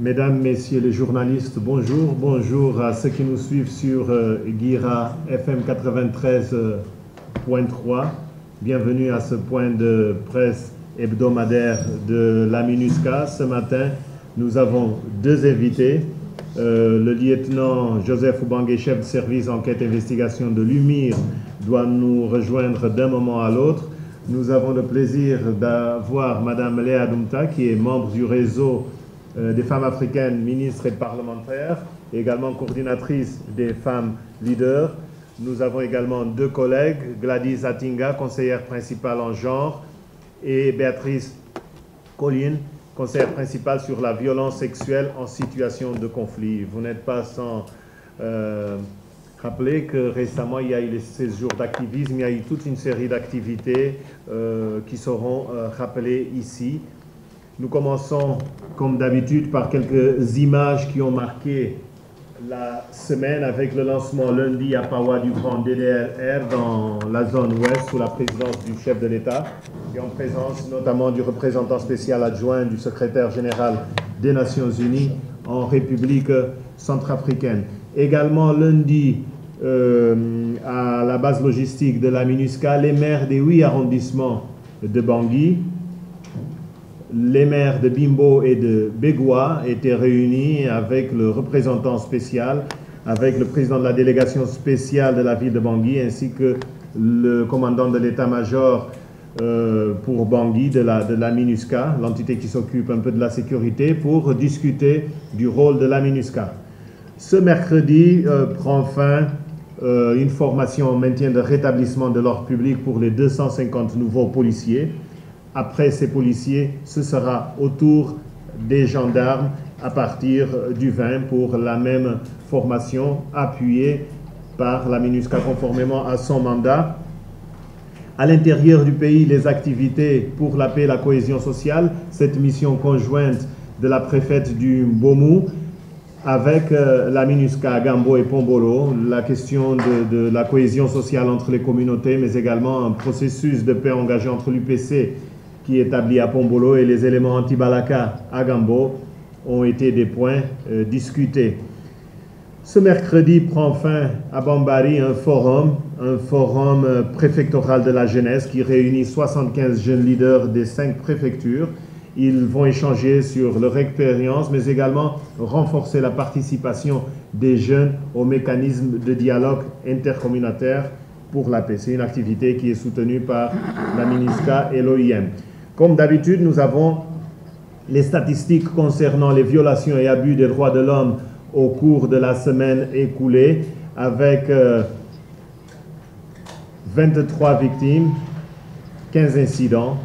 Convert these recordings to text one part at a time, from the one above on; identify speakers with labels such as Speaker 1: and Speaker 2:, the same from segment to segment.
Speaker 1: Mesdames, Messieurs les journalistes, bonjour. Bonjour à ceux qui nous suivent sur Guira FM 93.3. Bienvenue à ce point de presse hebdomadaire de la MINUSCA. Ce matin, nous avons deux invités. Le lieutenant Joseph Oubangué, chef de service enquête et investigation de l'UMIR, doit nous rejoindre d'un moment à l'autre. Nous avons le plaisir d'avoir Madame Léa Doumta, qui est membre du réseau des femmes africaines, ministres et parlementaires, et également coordinatrice des femmes leaders. Nous avons également deux collègues, Gladys Atinga, conseillère principale en genre, et Béatrice Colline, conseillère principale sur la violence sexuelle en situation de conflit. Vous n'êtes pas sans rappeler que récemment, il y a eu ces jours d'activisme, il y a eu toute une série d'activités qui seront rappelées ici. Nous commençons, comme d'habitude, par quelques images qui ont marqué la semaine avec le lancement lundi à Pawa du grand DDR dans la zone ouest sous la présidence du chef de l'État et en présence notamment du représentant spécial adjoint du secrétaire général des Nations Unies en République centrafricaine. Également lundi, à la base logistique de la MINUSCA, les maires des 8 arrondissements de Bangui, les maires de Bimbo et de Begoua étaient réunis avec le représentant spécial, avec le président de la délégation spéciale de la ville de Bangui, ainsi que le commandant de l'état-major pour Bangui de la MINUSCA, l'entité qui s'occupe un peu de la sécurité, pour discuter du rôle de la MINUSCA. Ce mercredi prend fin une formation en maintien de rétablissement de l'ordre public pour les 250 nouveaux policiers. Après ces policiers, ce sera au tour des gendarmes à partir du 20 pour la même formation appuyée par la MINUSCA conformément à son mandat. À l'intérieur du pays, les activités pour la paix et la cohésion sociale, cette mission conjointe de la préfète du Mbomou avec la MINUSCA Gambo et Pombolo, la question de la cohésion sociale entre les communautés, mais également un processus de paix engagé entre l'UPC qui est établi à Pombolo et les éléments anti-Balaka à Gambo ont été des points discutés. Ce mercredi prend fin à Bambari un forum préfectoral de la jeunesse qui réunit 75 jeunes leaders des 5 préfectures. Ils vont échanger sur leur expérience, mais également renforcer la participation des jeunes au mécanisme de dialogue intercommunautaire pour la paix. C'est une activité qui est soutenue par la MINUSCA et l'OIM. Comme d'habitude, nous avons les statistiques concernant les violations et abus des droits de l'homme au cours de la semaine écoulée, avec 23 victimes, 15 incidents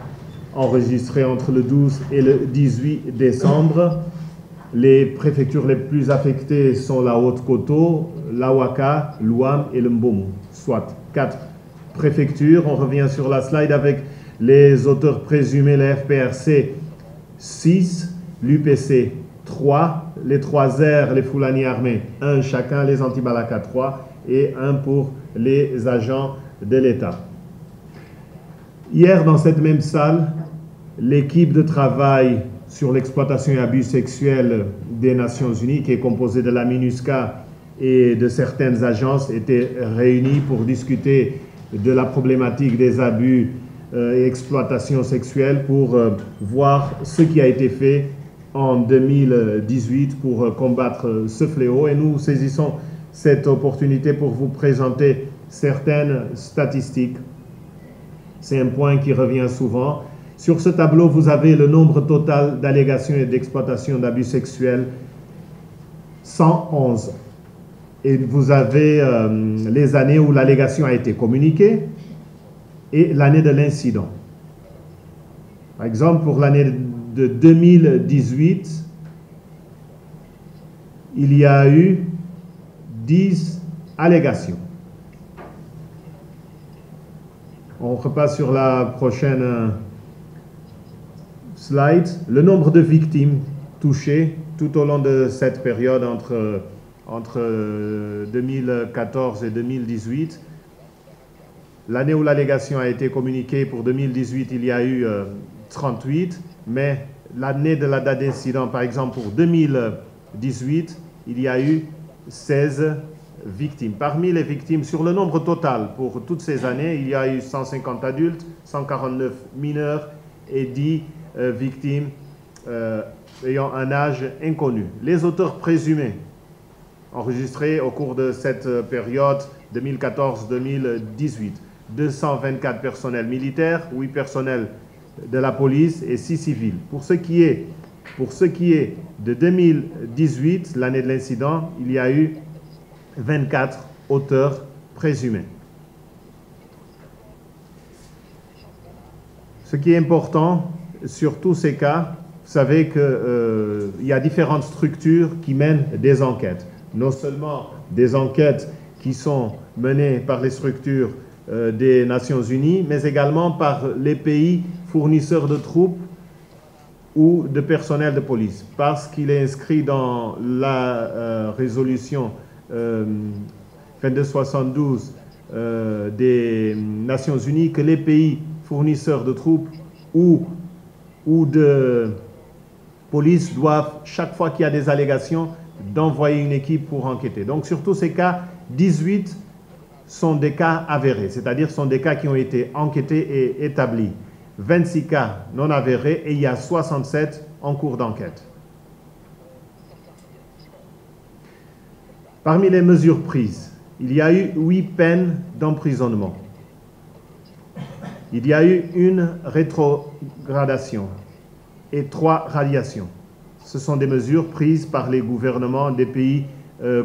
Speaker 1: enregistrés entre le 12 et le 18 décembre. Les préfectures les plus affectées sont la Haute-Koto, l'Awaka, l'Ouam et le Mbomou, soit 4 préfectures. On revient sur la slide avec les auteurs présumés, la FPRC 6, l'UPC 3, les 3 R, les Foulani armés 1 chacun, les anti-Balaka 3 et 1 pour les agents de l'État. Hier, dans cette même salle, l'équipe de travail sur l'exploitation et abus sexuels des Nations Unies, qui est composée de la MINUSCA et de certaines agences, était réunie pour discuter de la problématique des abus et exploitation sexuelle pour voir ce qui a été fait en 2018 pour combattre ce fléau. Et nous saisissons cette opportunité pour vous présenter certaines statistiques. C'est un point qui revient souvent. Sur ce tableau, vous avez le nombre total d'allégations et d'exploitation d'abus sexuels, 111. Et vous avez les années où l'allégation a été communiquée et l'année de l'incident. Par exemple, pour l'année de 2018, il y a eu 10 allégations. On repasse sur la prochaine slide. Le nombre de victimes touchées tout au long de cette période entre 2014 et 2018. L'année où l'allégation a été communiquée pour 2018, il y a eu 38, mais l'année de la date d'incident, par exemple pour 2018, il y a eu 16 victimes. Parmi les victimes, sur le nombre total pour toutes ces années, il y a eu 150 adultes, 149 mineurs et 10 victimes ayant un âge inconnu. Les auteurs présumés enregistrés au cours de cette période 2014-2018, 224 personnels militaires, 8 personnels de la police et 6 civils. Pour ce qui est de 2018, l'année de l'incident, il y a eu 24 auteurs présumés. Ce qui est important sur tous ces cas, vous savez qu'il y a différentes structures qui mènent des enquêtes. Non seulement des enquêtes qui sont menées par les structures des Nations Unies, mais également par les pays fournisseurs de troupes ou de personnel de police, parce qu'il est inscrit dans la résolution 2272 des Nations Unies que les pays fournisseurs de troupes ou de police doivent, chaque fois qu'il y a des allégations, d'envoyer une équipe pour enquêter. Donc, sur tous ces cas, 18 sont des cas avérés, c'est-à-dire sont des cas qui ont été enquêtés et établis. 26 cas non avérés et il y a 67 en cours d'enquête. Parmi les mesures prises, il y a eu 8 peines d'emprisonnement. Il y a eu une rétrogradation et 3 radiations. Ce sont des mesures prises par les gouvernements des pays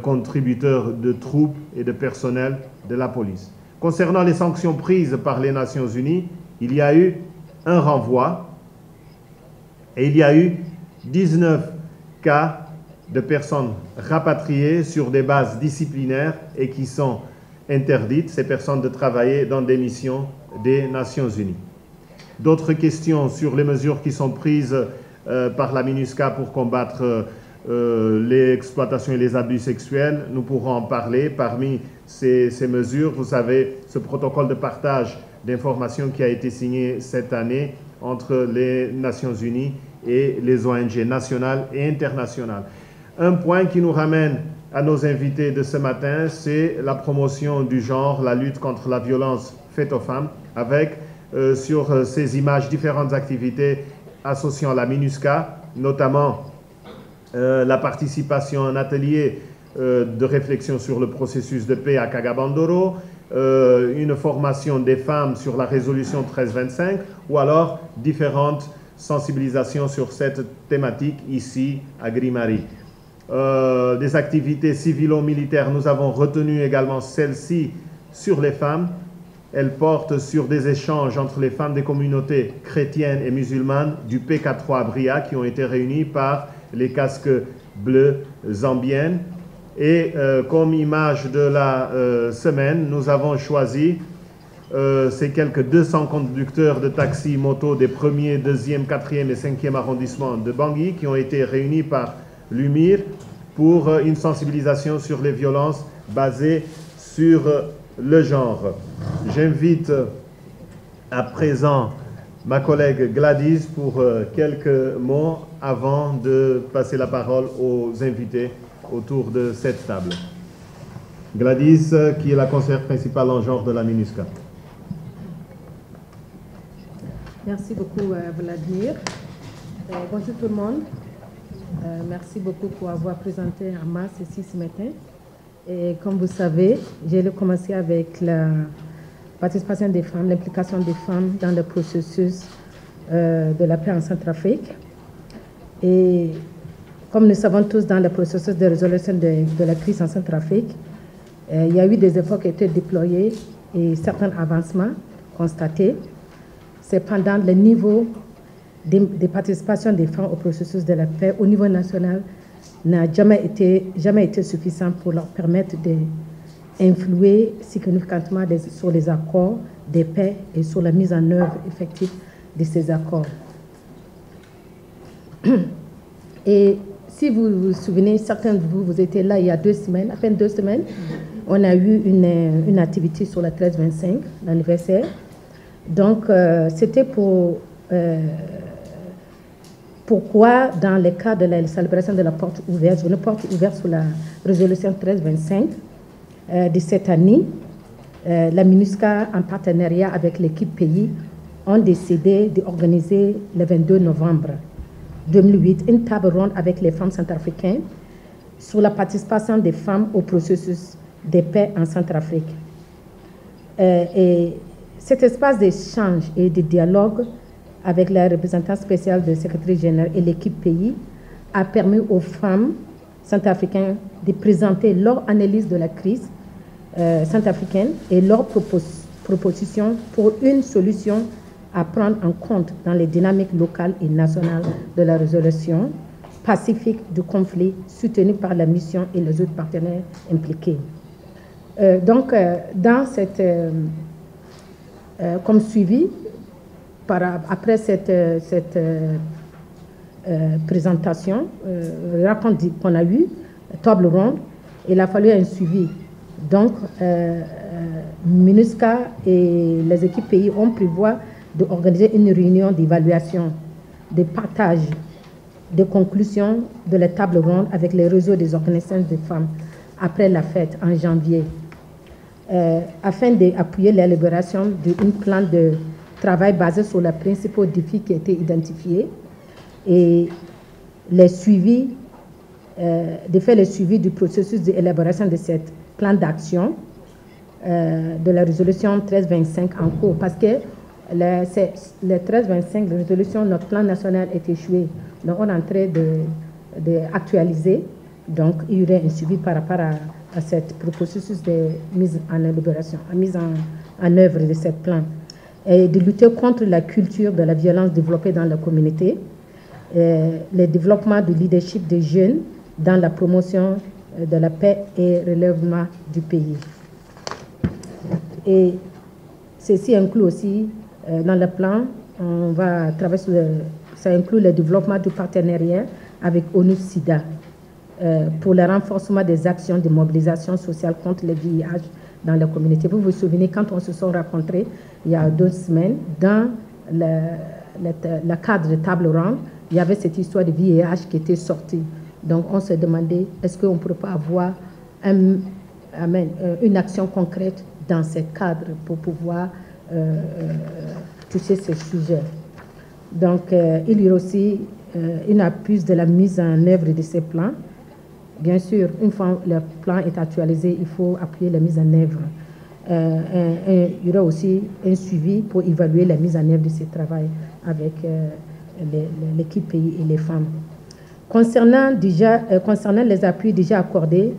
Speaker 1: contributeurs de troupes et de personnel de la police. Concernant les sanctions prises par les Nations Unies, il y a eu un renvoi et il y a eu 19 cas de personnes rapatriées sur des bases disciplinaires et qui sont interdites, ces personnes, de travailler dans des missions des Nations Unies. D'autres questions sur les mesures qui sont prises par la MINUSCA pour combattre l'exploitation et les abus sexuels, nous pourrons en parler. Parmi ces mesures, vous savez, ce protocole de partage d'informations qui a été signé cette année entre les Nations Unies et les ONG nationales et internationales. Un point qui nous ramène à nos invités de ce matin, c'est la promotion du genre, la lutte contre la violence faite aux femmes, avec sur ces images différentes activités associant la MINUSCA, notamment la participation à un atelier de réflexion sur le processus de paix à Kagabandoro, une formation des femmes sur la résolution 1325 ou alors différentes sensibilisations sur cette thématique ici à Grimari. Des activités civilo-militaires, nous avons retenu également celle-ci sur les femmes. Elle porte sur des échanges entre les femmes des communautés chrétiennes et musulmanes du PK3 à Bria qui ont été réunies par les casques bleus zambiennes. Et comme image de la semaine, nous avons choisi ces quelques 200 conducteurs de taxi moto des 1er, 2e, 4e et 5e arrondissements de Bangui qui ont été réunis par l'UMIR pour une sensibilisation sur les violences basées sur le genre. J'invite à présent ma collègue Gladys pour quelques mots avant de passer la parole aux invités autour de cette table. Gladys, qui est la conseillère principale en genre de la MINUSCA.
Speaker 2: Merci beaucoup, Vladimir. Bonjour tout le monde. Merci beaucoup pour avoir présenté Hamas ici ce matin. Et comme vous savez, j'ai commencé avec la participation des femmes, l'implication des femmes dans le processus de la paix en Centrafrique. Et comme nous savons tous, dans le processus de résolution de la crise en Centrafrique, il y a eu des efforts qui ont été déployés et certains avancements constatés. Cependant, le niveau de participation des femmes au processus de la paix au niveau national n'a jamais été suffisant pour leur permettre d'influer significativement sur les accords de paix et sur la mise en œuvre effective de ces accords. Et si vous vous souvenez, certains de vous, vous étiez là il y a 2 semaines, à peine 2 semaines, on a eu une activité sur la 1325, l'anniversaire. Donc, c'était pour pourquoi, dans le cadre de la célébration de la porte ouverte, une porte ouverte sous la résolution 1325 de cette année, la MINUSCA, en partenariat avec l'équipe pays, ont décidé d'organiser le 22 novembre 2008 une table ronde avec les femmes centrafricaines sur la participation des femmes au processus de paix en Centrafrique. Et cet espace d'échange et de dialogue avec la représentante spéciale du secrétaire général et l'équipe pays a permis aux femmes centrafricaines de présenter leur analyse de la crise centrafricaine et leurs propositions pour une solution à prendre en compte dans les dynamiques locales et nationales de la résolution pacifique du conflit soutenue par la mission et les autres partenaires impliqués. Dans cette, comme suivi, après cette présentation, rencontre qu'on a eue, table ronde, il a fallu un suivi. Donc, MINUSCA et les équipes pays ont prévu d'organiser une réunion d'évaluation, de partage, de conclusion de la table ronde avec les réseaux des organisations de femmes après la fête en janvier, afin d'appuyer l'élaboration d'un plan de travail basé sur les principaux défis qui étaient identifiés et les suivis, de faire le suivi du processus d'élaboration de ce plan d'action de la résolution 1325 en cours, parce que le 1325, la résolution, notre plan national est échoué. Donc, on est en train d'actualiser. Donc, il y aurait un suivi par rapport à ce processus de mise en élaboration, mise en œuvre de ce plan. Et de lutter contre la culture de la violence développée dans la communauté, le développement du leadership des jeunes dans la promotion de la paix et relèvement du pays. Et ceci inclut aussi, dans le plan, on va travailler sur ça inclut le développement du partenariat avec ONU-SIDA pour le renforcement des actions de mobilisation sociale contre le VIH dans la communauté. Vous vous souvenez, quand on se sont rencontrés il y a 2 semaines, dans le cadre de table ronde, il y avait cette histoire de VIH qui était sortie. Donc, on s'est demandé, est-ce qu'on ne pourrait pas avoir une action concrète dans ce cadre pour pouvoir toucher ce sujet. Donc, il y a aussi une appui de la mise en œuvre de ces plans. Bien sûr, une fois le plan est actualisé, il faut appuyer la mise en œuvre. Il y aura aussi un suivi pour évaluer la mise en œuvre de ce travail avec l'équipe pays et les femmes. Concernant les appuis déjà accordés,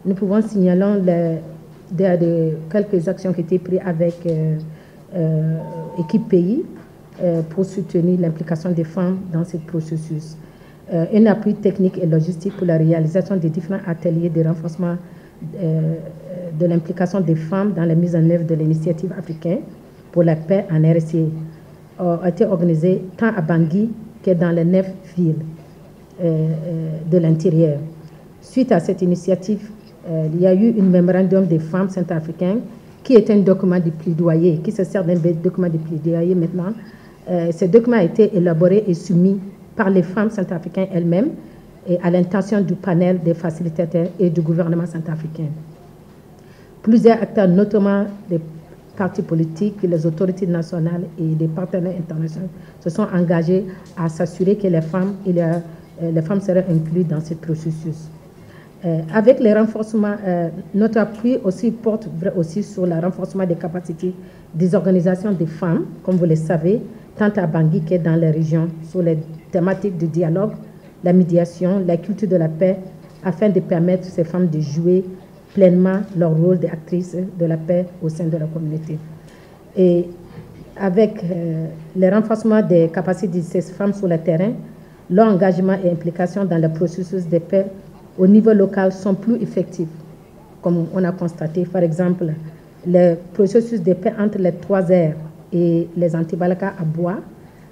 Speaker 2: nous pouvons signaler quelques actions qui étaient prises avec l'équipe pays pour soutenir l'implication des femmes dans ce processus. Un appui technique et logistique pour la réalisation des différents ateliers de renforcement de l'implication des femmes dans la mise en œuvre de l'initiative africaine pour la paix en RSI a été organisé tant à Bangui que dans les 9 villes de l'intérieur. Suite à cette initiative, il y a eu un mémorandum des femmes centrafricaines qui est un document de plaidoyer, qui se sert d'un document de plaidoyer maintenant. Ce document a été élaboré et soumis par les femmes centrafricaines elles-mêmes et à l'intention du panel des facilitateurs et du gouvernement centrafricain. Plusieurs acteurs, notamment des partis politiques, les autorités nationales et des partenaires internationaux, se sont engagés à s'assurer que les femmes seraient incluses dans ce processus. Avec les renforcements, notre appui aussi porte aussi sur le renforcement des capacités des organisations des femmes, comme vous le savez, tant à Bangui que dans les régions, sur les thématiques de dialogue, la médiation, la culture de la paix, afin de permettre à ces femmes de jouer pleinement leur rôle d'actrices de la paix au sein de la communauté. Et avec le renforcement des capacités de ces femmes sur le terrain, leur engagement et implication dans le processus de paix au niveau local sont plus effectifs, comme on a constaté. Par exemple, le processus de paix entre les 3R et les Antibalaka à Bois,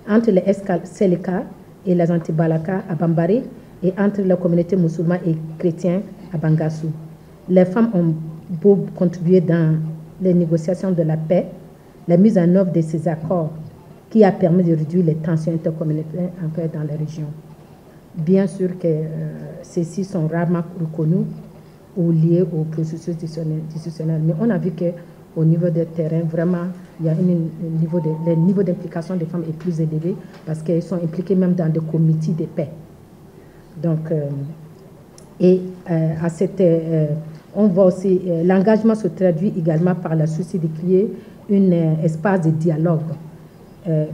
Speaker 2: entre les Seleka et les Antibalaka à Bambari, et entre la communauté musulmane et chrétienne à Bangassou. Les femmes ont beaucoup contribué dans les négociations de la paix, la mise en œuvre de ces accords qui a permis de réduire les tensions intercommunautaires en fait dans les régions. Bien sûr que ceux-ci sont rarement reconnus ou liés au processus décisionnel, mais on a vu qu'au niveau des terrains, vraiment, il y a le niveau d'implication des femmes est plus élevé parce qu'elles sont impliquées même dans des comités de paix. Donc, on voit aussi, l'engagement se traduit également par la souci de créer un espace de dialogue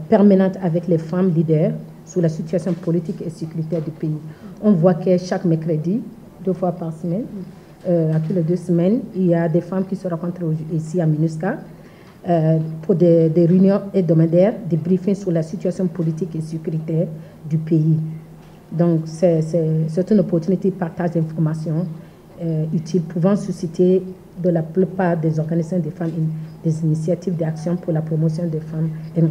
Speaker 2: permanent avec les femmes leaders sur la situation politique et sécuritaire du pays. On voit que chaque mercredi, 2 fois par semaine, à toutes les 2 semaines, il y a des femmes qui se rencontrent ici à MINUSCA pour des réunions hebdomadaires, des briefings sur la situation politique et sécuritaire du pays. Donc, c'est une opportunité de partage d'informations utiles pouvant susciter de la plupart des organisations des femmes des initiatives d'action pour la promotion des femmes, de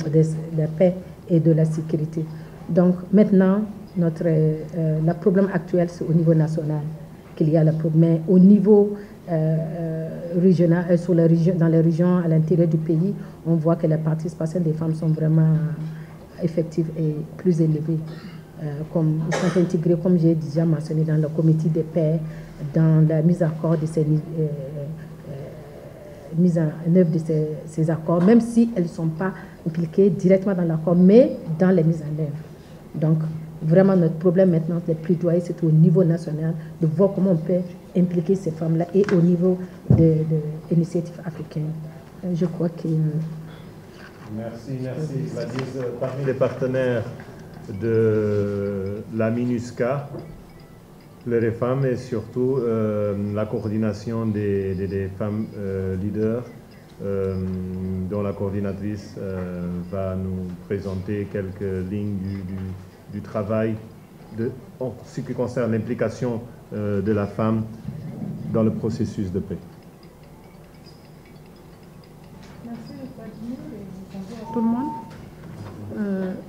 Speaker 2: la paix et de la sécurité. Donc, maintenant, le problème actuel, c'est au niveau national qu'il y a le problème. Mais au niveau régional, dans les régions à l'intérieur du pays, on voit que la participation des femmes sont vraiment effectives et plus élevées. Ils sont intégrés, comme j'ai déjà mentionné, dans le comité de paix, dans la mise en œuvre de ces accords, même si elles ne sont pas impliquées directement dans l'accord, mais dans les mises en œuvre. Donc, vraiment, notre problème maintenant, le plaidoyer, c'est au niveau national, de voir comment on peut impliquer ces femmes-là et au niveau de l'initiative africaine. Je crois que...
Speaker 1: Merci. Gladys, parmi les partenaires de la MINUSCA, les femmes et surtout la coordination des femmes leaders, dont la coordinatrice va nous présenter quelques lignes du travail en ce qui concerne l'implication de la femme dans le processus de paix.
Speaker 3: Merci Vladimir et bonjour à tout le monde.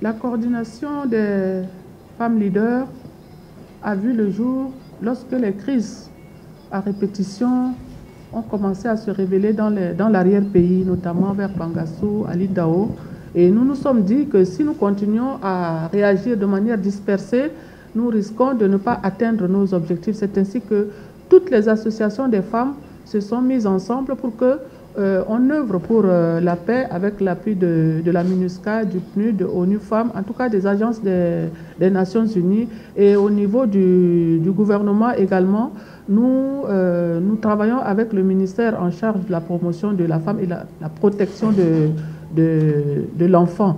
Speaker 3: La coordination des femmes leaders a vu le jour lorsque les crises à répétition ont commencé à se révéler dans l'arrière-pays, notamment vers Bangassou, à Lidao. Et nous nous sommes dit que si nous continuons à réagir de manière dispersée, nous risquons de ne pas atteindre nos objectifs. C'est ainsi que toutes les associations des femmes se sont mises ensemble pour qu'on œuvre pour la paix avec l'appui de la MINUSCA, du PNUD, de ONU Femmes, en tout cas des agences des Nations Unies. Et au niveau du gouvernement également, nous travaillons avec le ministère en charge de la promotion de la femme et la protection de l'enfant.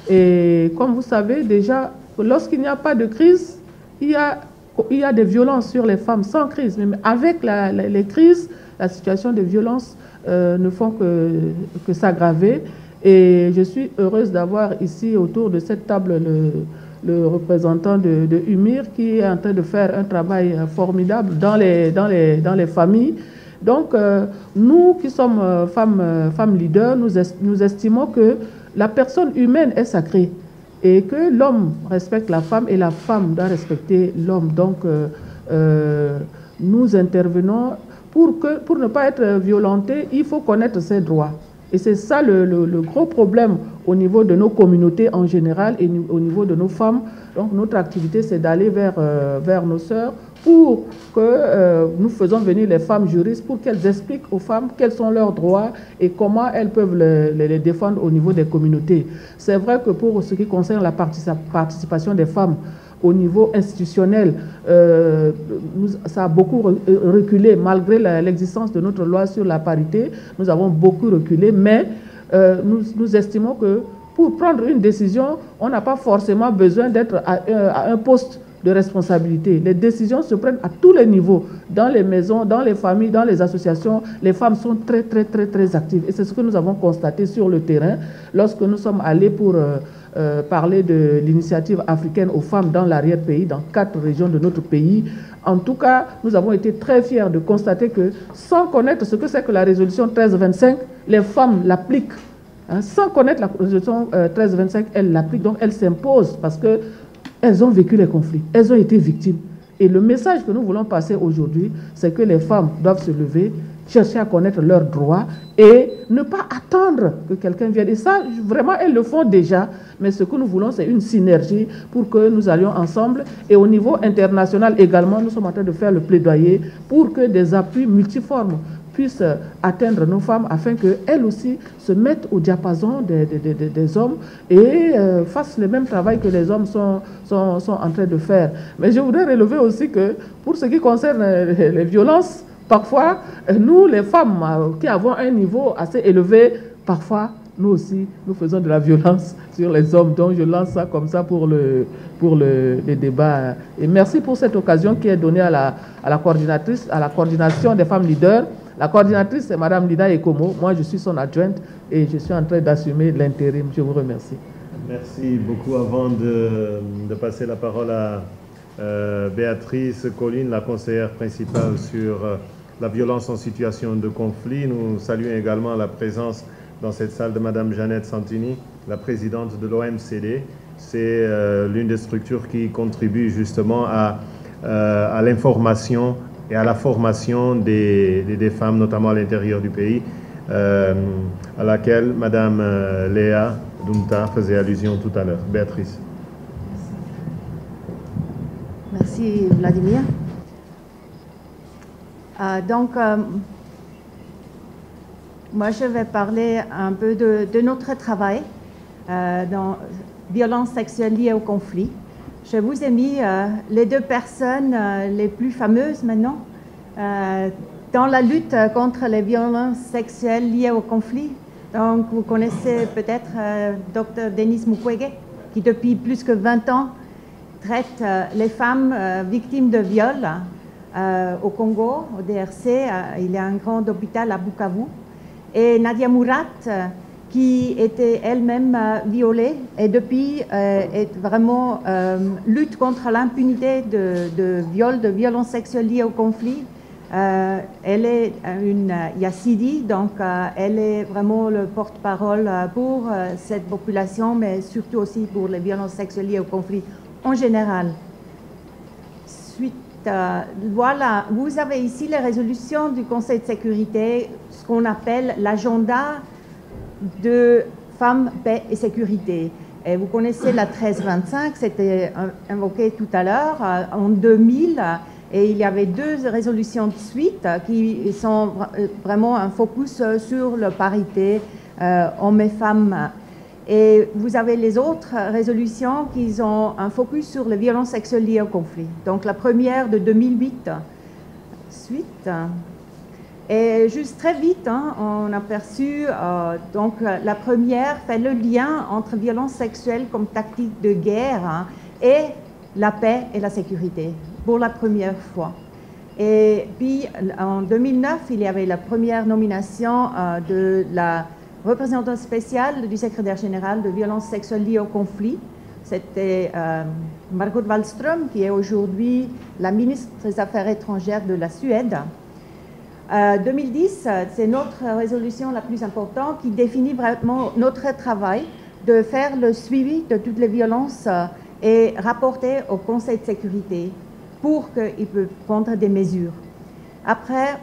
Speaker 3: Et comme vous savez déjà, lorsqu'il n'y a pas de crise, il y a des violences sur les femmes sans crise. Mais avec les crises, la situation de violence ne font que s'aggraver. Et je suis heureuse d'avoir ici autour de cette table le représentant de UMIR qui est en train de faire un travail formidable dans les familles. Donc, nous qui sommes femmes leaders, nous estimons que la personne humaine est sacrée et que l'homme respecte la femme et la femme doit respecter l'homme. Donc, nous intervenons pour ne pas être violenté, il faut connaître ses droits. Et c'est ça le gros problème au niveau de nos communautés en général et au niveau de nos femmes. Donc, notre activité, c'est d'aller vers nos sœurs pour que nous faisons venir les femmes juristes pour qu'elles expliquent aux femmes quels sont leurs droits et comment elles peuvent les défendre au niveau des communautés. C'est vrai que pour ce qui concerne la participation des femmes au niveau institutionnel, ça a beaucoup reculé malgré l'existence de notre loi sur la parité. Nous avons beaucoup reculé, mais nous estimons que pour prendre une décision, on n'a pas forcément besoin d'être à un poste de responsabilité. Les décisions se prennent à tous les niveaux, dans les maisons, dans les familles, dans les associations. Les femmes sont très actives. Et c'est ce que nous avons constaté sur le terrain lorsque nous sommes allés pour parler de l'initiative africaine aux femmes dans l'arrière-pays, dans 4 régions de notre pays. En tout cas, nous avons été très fiers de constater que, sans connaître ce que c'est que la résolution 1325, les femmes l'appliquent. Sans connaître la résolution 1325, elles l'appliquent, donc elles s'imposent parce qu'elles ont vécu les conflits, elles ont été victimes. Et le message que nous voulons passer aujourd'hui, c'est que les femmes doivent se lever, chercher à connaître leurs droits et ne pas attendre que quelqu'un vienne. Et ça, vraiment, elles le font déjà. Mais ce que nous voulons, c'est une synergie pour que nous allions ensemble. Et au niveau international également, nous sommes en train de faire le plaidoyer pour que des appuis multiformes puissent atteindre nos femmes afin qu'elles aussi se mettent au diapason des hommes et fassent le même travail que les hommes sont en train de faire. Mais je voudrais relever aussi que pour ce qui concerne les violences, parfois, nous, les femmes qui avons un niveau assez élevé, parfois, nous aussi, nous faisons de la violence sur les hommes. Donc, je lance ça comme ça pour les débats. Et merci pour cette occasion qui est donnée à la coordinatrice, à la coordination des femmes leaders. La coordinatrice, c'est Mme Lina Ekomo. Moi, je suis son adjointe et je suis en train d'assumer l'intérim. Je vous remercie.
Speaker 1: Merci beaucoup. Avant de passer la parole à Béatrice Colline, la conseillère principale sur la violence en situation de conflit, nous saluons également la présence dans cette salle de Mme Jeannette Santini, la présidente de l'OMCD. C'est l'une des structures qui contribue justement à l'information et à la formation des femmes, notamment à l'intérieur du pays, à laquelle Mme Léa Dunta faisait allusion tout à l'heure. Béatrice.
Speaker 4: Merci Vladimir. Moi je vais parler un peu de notre travail dans violence sexuelle liée au conflit. Je vous ai mis les deux personnes les plus fameuses maintenant dans la lutte contre les violences sexuelles liées au conflit. Donc vous connaissez peut-être Dr Denis Mukwege qui depuis plus que 20 ans traite les femmes victimes de viol au Congo, au DRC. Il y a un grand hôpital à Bukavu. Et Nadia Mourat, qui était elle-même violée et depuis est vraiment lutte contre l'impunité de viol, de violences sexuelles liées au conflit. Elle est une Yazidi, donc elle est vraiment le porte-parole pour cette population, mais surtout aussi pour les violences sexuelles liées au conflit en général. Voilà, vous avez ici les résolutions du Conseil de sécurité, ce qu'on appelle l'agenda de femmes, paix et sécurité. Et vous connaissez la 1325, c'était invoqué tout à l'heure, en 2000, et il y avait deux résolutions de suite qui sont vraiment un focus sur la parité hommes et femmes. Et vous avez les autres résolutions qui ont un focus sur les violences sexuelles liées au conflit. Donc la première de 2008, suite. Et juste très vite, on a perçu, donc la première fait le lien entre violence sexuelle comme tactique de guerre et la paix et la sécurité, pour la première fois. Et puis en 2009, il y avait la première nomination de la représentante spéciale du secrétaire général de violences sexuelles liées au conflit. C'était Margot Wallström, qui est aujourd'hui la ministre des Affaires étrangères de la Suède. 2010, c'est notre résolution la plus importante qui définit vraiment notre travail de faire le suivi de toutes les violences et rapporter au Conseil de sécurité pour qu'il puisse prendre des mesures. Après,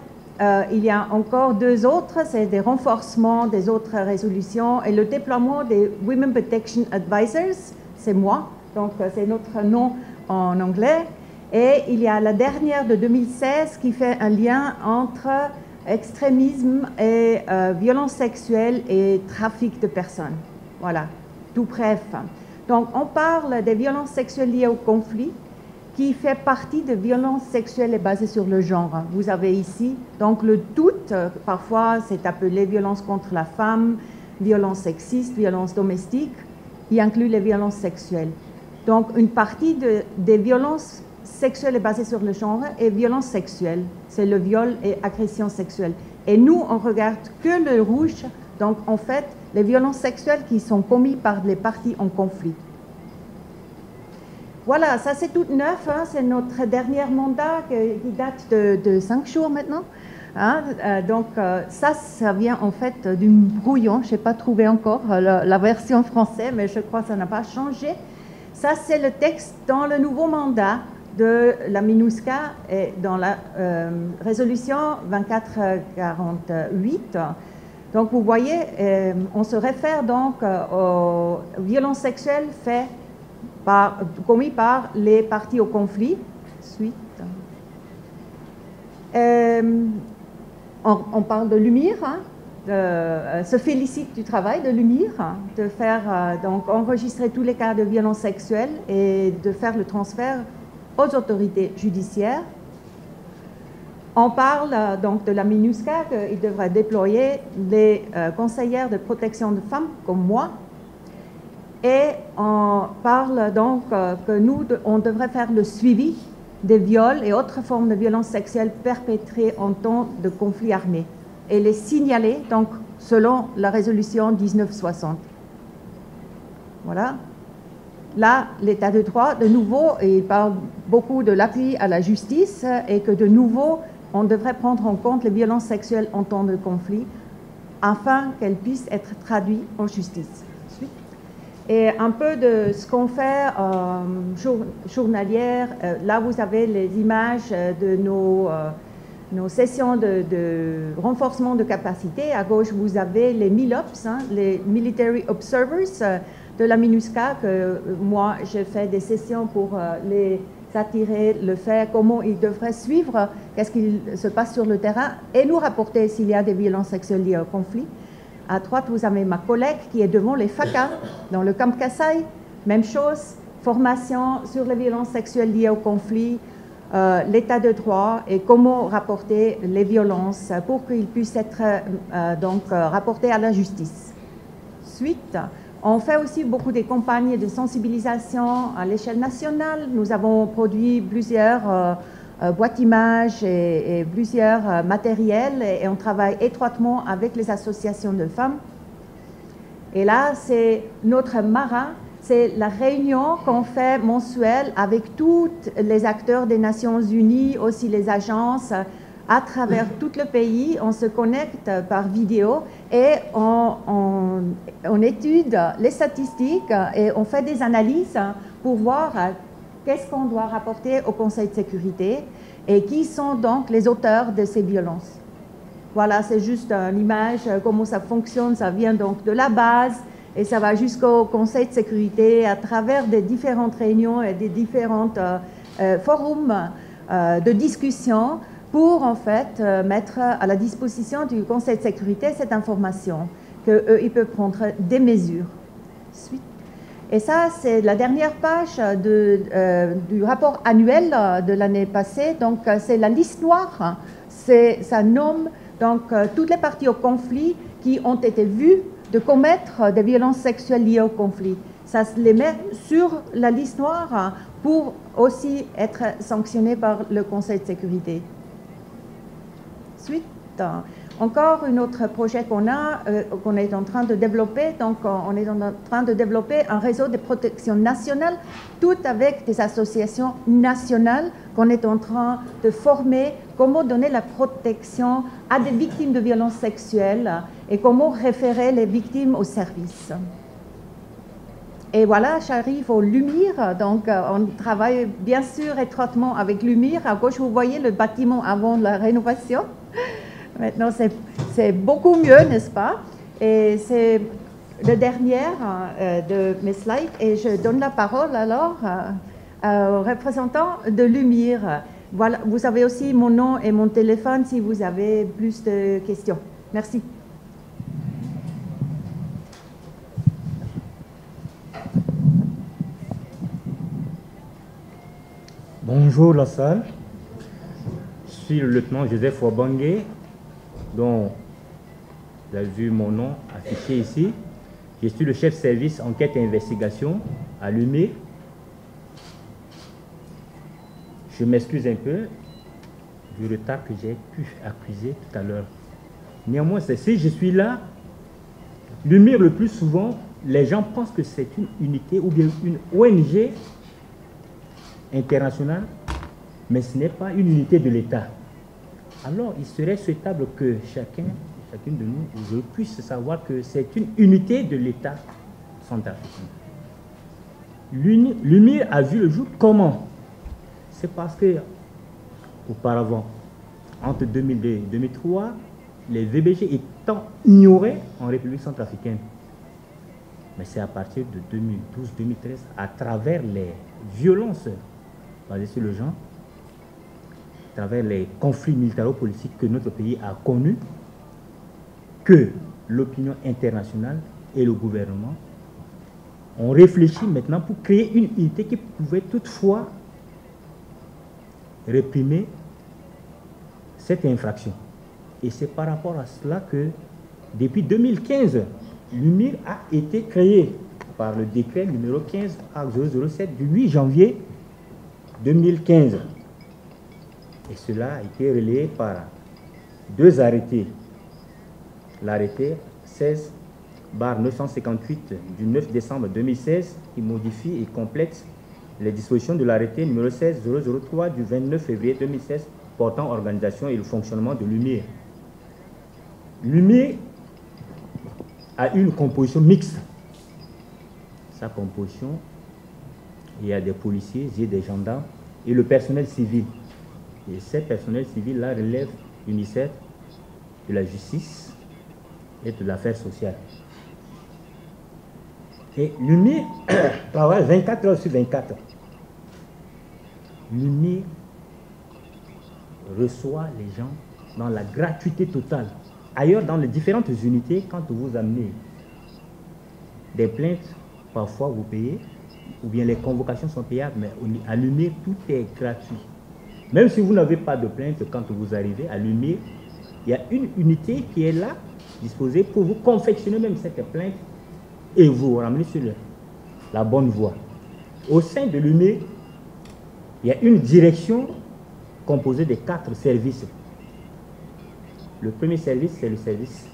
Speaker 4: il y a encore deux autres, c'est des renforcements des autres résolutions et le déploiement des Women Protection Advisors, c'est moi, donc c'est notre nom en anglais. Et il y a la dernière de 2016 qui fait un lien entre extrémisme et violence sexuelle et trafic de personnes. Voilà, tout bref. Donc on parle des violences sexuelles liées au conflit, qui fait partie de violences sexuelles et basées sur le genre. Vous avez ici, donc le tout, parfois c'est appelé violence contre la femme, violence sexiste, violence domestique, qui inclut les violences sexuelles. Donc une partie des violences sexuelles et basées sur le genre est violence sexuelle, c'est le viol et agression sexuelle. Et nous, on regarde que le rouge, donc en fait, les violences sexuelles qui sont commises par les parties en conflit. Voilà, ça c'est tout neuf, c'est notre dernier mandat qui date de 5 jours maintenant. Donc ça vient en fait du brouillon, je n'ai pas trouvé encore la version française, mais je crois que ça n'a pas changé. Ça c'est le texte dans le nouveau mandat de la MINUSCA et dans la résolution 2448. Donc vous voyez, on se réfère donc aux violences sexuelles commises par les parties au conflit. Suite. On parle de l'UMIR, se félicite du travail de l'UMIR, de faire donc enregistrer tous les cas de violences sexuelles et de faire le transfert aux autorités judiciaires. On parle donc de la MINUSCA, qu'il devrait déployer les conseillères de protection de femmes comme moi. Et on parle donc que nous, on devrait faire le suivi des viols et autres formes de violences sexuelles perpétrées en temps de conflit armé et les signaler donc selon la résolution 1960. Voilà. Là, l'état de droit, de nouveau, il parle beaucoup de l'appui à la justice et que de nouveau, on devrait prendre en compte les violences sexuelles en temps de conflit afin qu'elles puissent être traduites en justice. Et un peu de ce qu'on fait journalière. Là, vous avez les images de nos sessions de renforcement de capacité. À gauche, vous avez les MILOPS, les Military Observers de la MINUSCA, que moi, j'ai fait des sessions pour les attirer, le faire, comment ils devraient suivre, qu'est-ce qui se passe sur le terrain, et nous rapporter s'il y a des violences sexuelles liées au conflit. À droite, vous avez ma collègue qui est devant les FACA, dans le camp Kasaï. Même chose, formation sur les violences sexuelles liées au conflit, l'état de droit et comment rapporter les violences pour qu'ils puissent être rapportés à la justice. Suite, on fait aussi beaucoup de campagnes de sensibilisation à l'échelle nationale. Nous avons produit plusieurs boîtes images et plusieurs matériels et on travaille étroitement avec les associations de femmes. Et là, c'est notre marin, c'est la réunion qu'on fait mensuelle avec tous les acteurs des Nations Unies, aussi les agences, à travers tout le pays. On se connecte par vidéo et on étude les statistiques et on fait des analyses pour voir qu'est-ce qu'on doit rapporter au Conseil de sécurité et qui sont donc les auteurs de ces violences. Voilà, c'est juste une image, comment ça fonctionne. Ça vient donc de la base et ça va jusqu'au Conseil de sécurité à travers des différentes réunions et des différents forums de discussion pour en fait mettre à la disposition du Conseil de sécurité cette information, qu'eux, ils peuvent prendre des mesures. Suite. Et ça, c'est la dernière page du rapport annuel de l'année passée. Donc, c'est la liste noire. Ça nomme donc toutes les parties au conflit qui ont été vues de commettre des violences sexuelles liées au conflit. Ça les met sur la liste noire pour aussi être sanctionné par le Conseil de sécurité. Suite. Encore un autre projet qu'on est en train de développer. Donc, on est en train de développer un réseau de protection nationale, tout avec des associations nationales qu'on est en train de former, comment donner la protection à des victimes de violences sexuelles et comment référer les victimes au service. Et voilà, j'arrive au LUMIR. Donc, on travaille bien sûr étroitement avec LUMIR. À gauche, vous voyez le bâtiment avant la rénovation. Maintenant, c'est beaucoup mieux, n'est-ce pas? Et c'est le dernier de mes slides. Et je donne la parole alors au représentant de l'UMIR. Voilà, vous avez aussi mon nom et mon téléphone si vous avez plus de questions. Merci.
Speaker 5: Bonjour la salle. Je suis le lieutenant Joseph Wabangue, dont vous avez vu mon nom affiché ici. Je suis le chef service enquête et investigation à l'UMIR. Je m'excuse un peu du retard que j'ai pu accuser tout à l'heure. Néanmoins, si je suis là, l'UMIR le plus souvent, les gens pensent que c'est une unité ou bien une ONG internationale, mais ce n'est pas une unité de l'État. Alors, il serait souhaitable que chacune de nous puisse savoir que c'est une unité de l'État centrafricain. L'UMIR a vu le jour comment? C'est parce que, auparavant, entre 2002 et 2003, les VBG étant ignorés en République centrafricaine. Mais c'est à partir de 2012-2013, à travers les violences basées sur le genre, à travers les conflits militaro-politiques que notre pays a connus, que l'opinion internationale et le gouvernement ont réfléchi maintenant pour créer une unité qui pouvait toutefois réprimer cette infraction. Et c'est par rapport à cela que, depuis 2015, l'UMIR a été créé par le décret numéro 15-007 du 8 janvier 2015. Et cela a été relayé par 2 arrêtés. L'arrêté 16/958 du 9 décembre 2016 qui modifie et complète les dispositions de l'arrêté numéro 16-003 du 29 février 2016 portant organisation et le fonctionnement de l'UMIR. L'UMIR a une composition mixte. Sa composition, il y a des policiers, il y a des gendarmes et le personnel civil. Et ces personnels civils-là relèvent UNICEF, de la justice et de l'affaire sociale. Et l'UMIR travaille 24 heures sur 24. L'UMIR reçoit les gens dans la gratuité totale. Ailleurs, dans les différentes unités, quand vous amenez des plaintes, parfois vous payez, ou bien les convocations sont payables, mais à l'UMIR, tout est gratuit. Même si vous n'avez pas de plainte, quand vous arrivez à l'UMIR, il y a une unité qui est là, disposée pour vous confectionner même cette plainte et vous ramener sur la bonne voie. Au sein de l'UMIR, il y a une direction composée de 4 services. Le premier service, c'est le service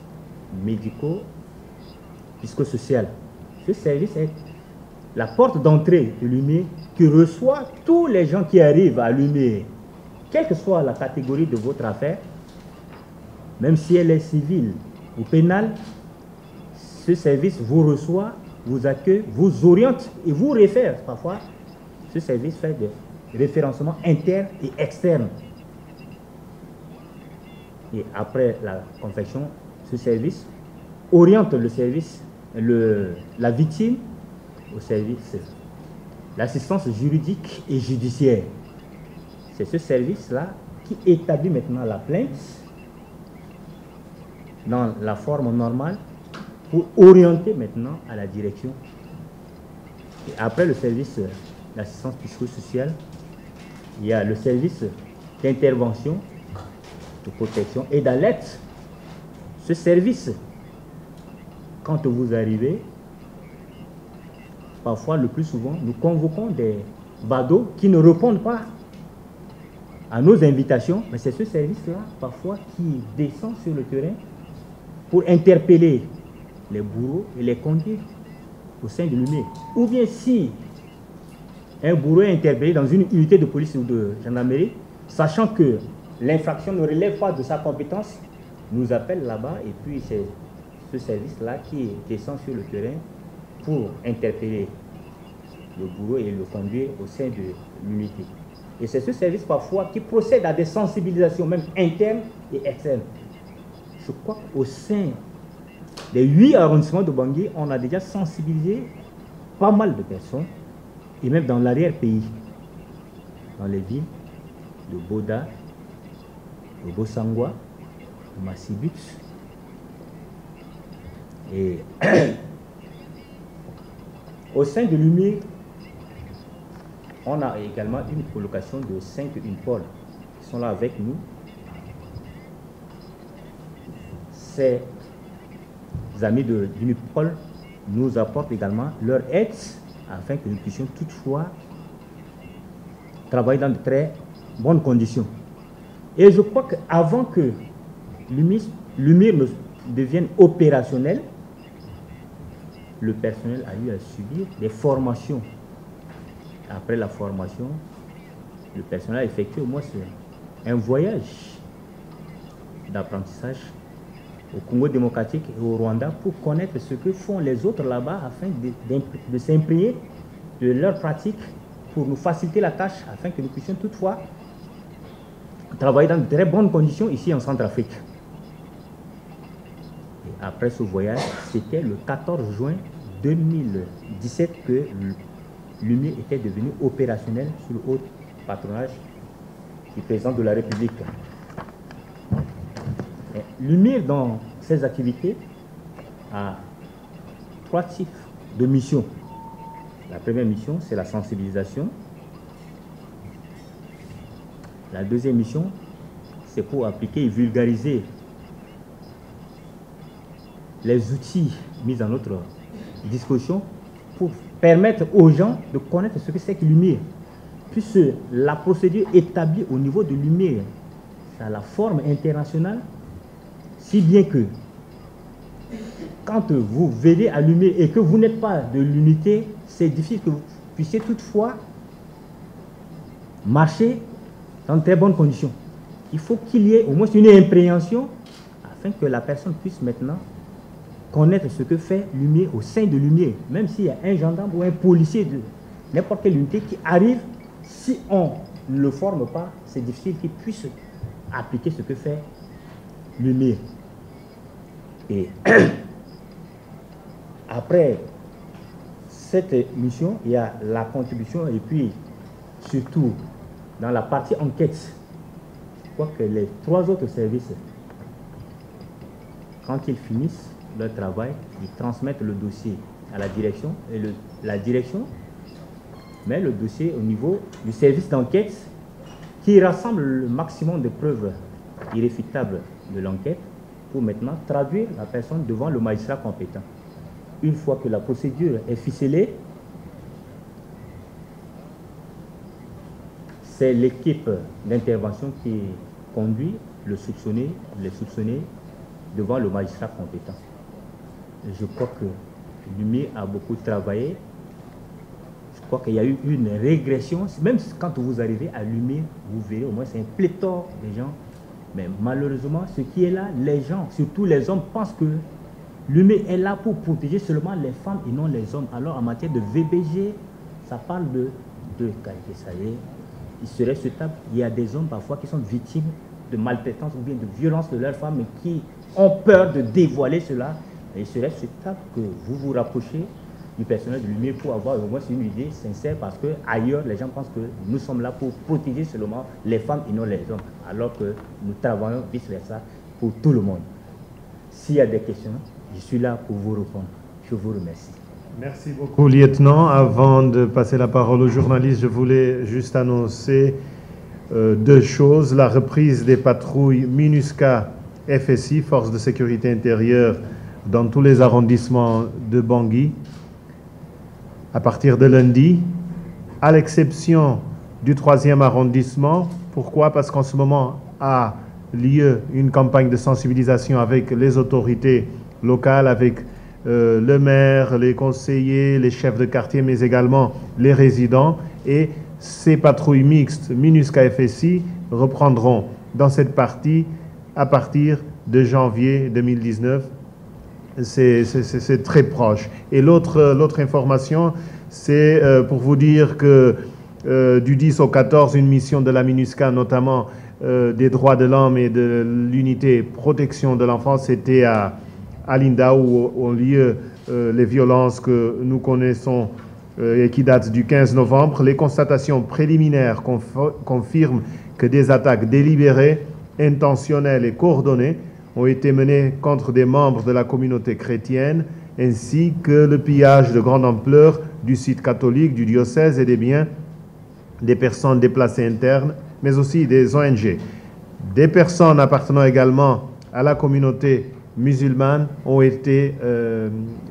Speaker 5: médico-psychosocial. Ce service est la porte d'entrée de l'UMIR qui reçoit tous les gens qui arrivent à l'UMIR, quelle que soit la catégorie de votre affaire, même si elle est civile ou pénale. Ce service vous reçoit, vous accueille, vous oriente et vous réfère. Parfois, ce service fait des référencements internes et externes. Et après la confection, ce service oriente le service, la victime au service l'assistance juridique et judiciaire. C'est ce service-là qui établit maintenant la plainte dans la forme normale pour orienter maintenant à la direction. Et après le service d'assistance psychosociale, il y a le service d'intervention, de protection et d'alerte. Ce service, quand vous arrivez, parfois, le plus souvent, nous convoquons des badauds qui ne répondent pas à nos invitations, mais c'est ce service-là, parfois, qui descend sur le terrain pour interpeller les bourreaux et les conduire au sein de l'UMIR. Ou bien si un bourreau est interpellé dans une unité de police ou de gendarmerie, sachant que l'infraction ne relève pas de sa compétence, nous appelle là-bas et puis c'est ce service-là qui descend sur le terrain pour interpeller le bourreau et le conduire au sein de l'unité. Et c'est ce service parfois qui procède à des sensibilisations même internes et externes. Je crois qu'au sein des 8 arrondissements de Bangui, on a déjà sensibilisé pas mal de personnes, et même dans l'arrière-pays, dans les villes de Boda, de Bossangwa, de Massibut. Et au sein de l'UMIR, on a également une colocation de 5 UNPOL qui sont là avec nous. Ces amis de l'UNPOL nous apportent également leur aide afin que nous puissions toutefois travailler dans de très bonnes conditions. Et je crois qu'avant que l'UMIR ne devienne opérationnel, le personnel a eu à subir des formations. Après la formation, le personnel a effectué au moins un voyage d'apprentissage au Congo démocratique et au Rwanda pour connaître ce que font les autres là-bas afin de s'imprégner de leurs pratiques pour nous faciliter la tâche afin que nous puissions toutefois travailler dans de très bonnes conditions ici en Centrafrique. Et après ce voyage, c'était le 14 juin 2017 que l'UMIR était devenu opérationnel sous le haut patronage du président de la République. L'UMIR, dans ses activités, a 3 types de missions. La première mission, c'est la sensibilisation. La deuxième mission, c'est pour appliquer et vulgariser les outils mis à notre disposition pour permettre aux gens de connaître ce que c'est que l'UMIR. Puisque la procédure établie au niveau de l'UMIR, ça a la forme internationale, si bien que quand vous venez à l'UMIR et que vous n'êtes pas de l'unité, c'est difficile que vous puissiez toutefois marcher dans de très bonnes conditions. Il faut qu'il y ait au moins une impréhension afin que la personne puisse maintenant connaître ce que fait l'UMIR au sein de l'UMIR. Même s'il y a un gendarme ou un policier de n'importe quelle unité qui arrive, si on ne le forme pas, c'est difficile qu'il puisse appliquer ce que fait l'UMIR. Et après cette mission, il y a la contribution et puis surtout dans la partie enquête, je crois que les 3 autres services, quand ils finissent leur travail, ils transmettent le dossier à la direction et la direction met le dossier au niveau du service d'enquête qui rassemble le maximum de preuves irréfutables de l'enquête pour maintenant traduire la personne devant le magistrat compétent. Une fois que la procédure est ficelée, c'est l'équipe d'intervention qui conduit les soupçonnés devant le magistrat compétent. Je crois que l'UMIR a beaucoup travaillé. Je crois qu'il y a eu une régression. Même quand vous arrivez à l'UMIR, vous verrez au moins c'est un pléthore de gens. Mais malheureusement, ce qui est là, les gens, surtout les hommes, pensent que l'UMIR est là pour protéger seulement les femmes et non les hommes. Alors en matière de VBG, ça parle de qualité. Ça y est, il serait souhaitable. Il y a des hommes parfois qui sont victimes de maltraitance ou bien de violence de leurs femmes et qui ont peur de dévoiler cela. Et il serait souhaitable que vous vous rapprochiez du personnel de l'UMIR pour avoir au moins une idée sincère, parce que ailleurs les gens pensent que nous sommes là pour protéger seulement les femmes et non les hommes, alors que nous travaillons vice-versa pour tout le monde. S'il y a des questions, je suis là pour vous répondre. Je vous remercie.
Speaker 1: Merci beaucoup, lieutenant. Avant de passer la parole aux journalistes, je voulais juste annoncer 2 choses. La reprise des patrouilles MINUSCA FSI, Force de sécurité intérieure, dans tous les arrondissements de Bangui, à partir de lundi, à l'exception du 3e arrondissement. Pourquoi? Parce qu'en ce moment a lieu une campagne de sensibilisation avec les autorités locales, avec le maire, les conseillers, les chefs de quartier, mais également les résidents. Et ces patrouilles mixtes MINUSCA FSI reprendront dans cette partie à partir de janvier 2019. C'est très proche. Et l'autre information, c'est pour vous dire que du 10 au 14, une mission de la MINUSCA, notamment des droits de l'homme et de l'unité protection de l'enfance, c'était à Linda, où ont lieu les violences que nous connaissons et qui datent du 15 novembre. Les constatations préliminaires confirment que des attaques délibérées, intentionnelles et coordonnées ont été menées contre des membres de la communauté chrétienne, ainsi que le pillage de grande ampleur du site catholique, du diocèse et des biens des personnes déplacées internes, mais aussi des ONG. Des personnes appartenant également à la communauté musulmane ont été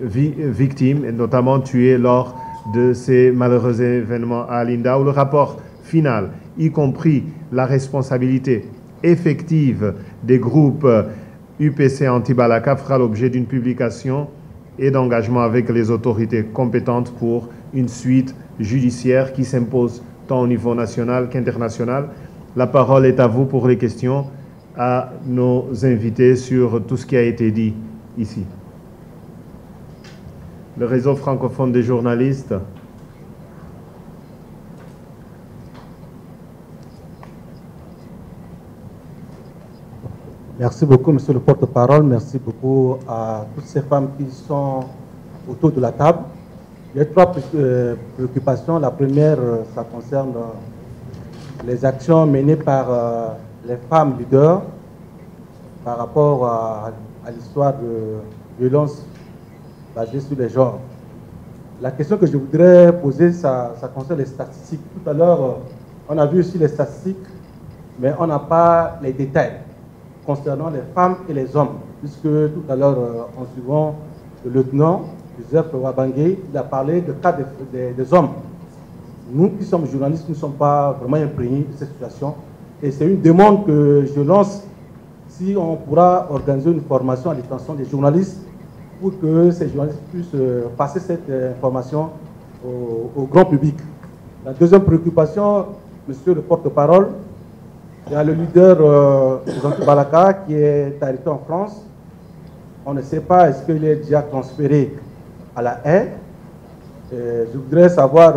Speaker 1: victimes, et notamment tuées lors de ces malheureux événements à Linda, où le rapport final, y compris la responsabilité effective des groupes UPC Anti-Balaka, fera l'objet d'une publication et d'engagement avec les autorités compétentes pour une suite judiciaire qui s'impose tant au niveau national qu'international. La parole est à vous pour les questions à nos invités sur tout ce qui a été dit ici. Le réseau francophone des journalistes.
Speaker 6: Merci beaucoup, monsieur le porte-parole. Merci beaucoup à toutes ces femmes qui sont autour de la table. Il y a trois préoccupations. La première, ça concerne les actions menées par les femmes leaders par rapport à l'histoire de violence basée sur les genres. La question que je voudrais poser, ça concerne les statistiques. Tout à l'heure, on a vu aussi les statistiques, mais on n'a pas les détails concernant les femmes et les hommes, puisque tout à l'heure, en suivant le lieutenant Joseph Wabangé, il a parlé du cas des hommes. Nous qui sommes journalistes, nous ne sommes pas vraiment imprégnés de cette situation. Et c'est une demande que je lance, si on pourra organiser une formation à l'attention des journalistes, pour que ces journalistes puissent passer cette information au grand public. La deuxième préoccupation, monsieur le porte-parole, il y a le leader Jean Balaka qui est arrêté en France. On ne sait pas est-ce qu'il est déjà transféré à la haie. Je voudrais savoir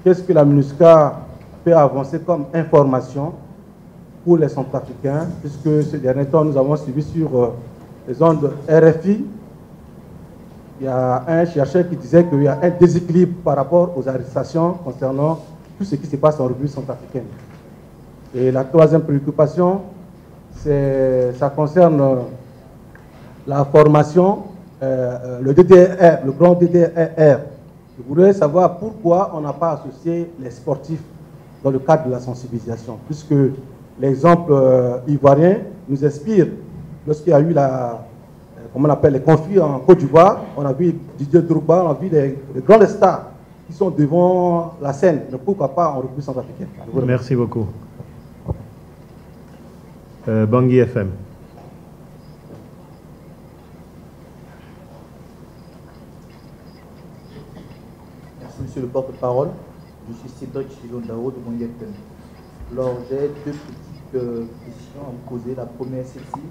Speaker 6: qu'est-ce que la MINUSCA peut avancer comme information pour les Centrafricains, puisque ces derniers temps, nous avons suivi sur les ondes RFI. Il y a un chercheur qui disait qu'il y a un déséquilibre par rapport aux arrestations concernant tout ce qui se passe en République centrafricaine. Et la troisième préoccupation, ça concerne la formation, le DDR, le grand DDR. Je voudrais savoir pourquoi on n'a pas associé les sportifs dans le cadre de la sensibilisation, puisque l'exemple ivoirien nous inspire. Lorsqu'il y a eu comment on appelle, les conflits en Côte d'Ivoire, on a vu Didier Drogba, on a vu les grandes stars qui sont devant la scène. Mais pourquoi pas en République centrafricaine?
Speaker 1: Merci beaucoup. Bangui FM.
Speaker 7: Merci, monsieur le porte-parole. Je suis Cédric Chilondao de Bangui FM. Alors, j'ai deux petites questions à vous poser. La première, c'est celle-ci.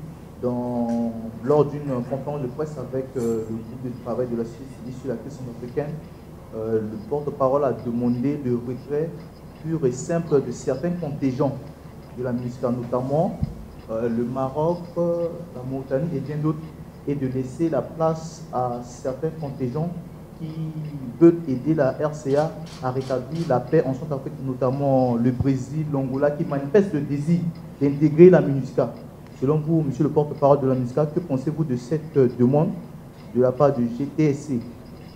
Speaker 7: Lors d'une conférence de presse avec le groupe de travail de la société sur la question africaine, le porte-parole a demandé le retrait pur et simple de certains contingents de la MINUSCA, notamment le Maroc, la Mauritanie et bien d'autres, et de laisser la place à certains contingents qui veulent aider la RCA à rétablir la paix en Centrafrique, notamment le Brésil, l'Angola, qui manifestent le désir d'intégrer la MINUSCA. Selon vous, monsieur le porte-parole de la MINUSCA, que pensez-vous de cette demande de la part du GTSC?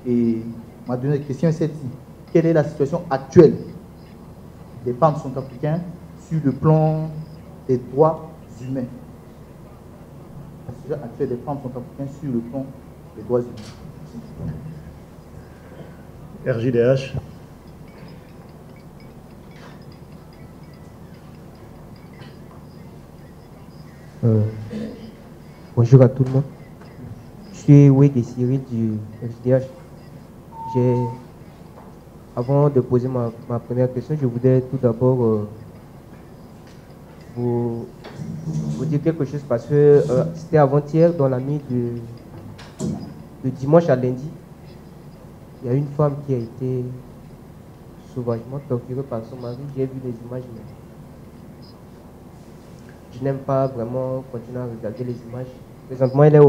Speaker 7: Et ma deuxième question est celle-ci. Quelle est la situation actuelle des femmes centrafricaines sur le plan des droits humains? La situation actuelle des femmes centrafricaines sur le plan des droits humains.
Speaker 1: RJDH.
Speaker 8: Bonjour à tout le monde. Je suis Wege Cyril du RJDH. Avant de poser ma première question, je voudrais tout d'abord vous dire quelque chose parce que c'était avant-hier, dans la nuit de dimanche à lundi. Il y a une femme qui a été sauvagement torturée par son mari. J'ai vu les images, mais je n'aime pas vraiment continuer à regarder les images. Présentement, elle est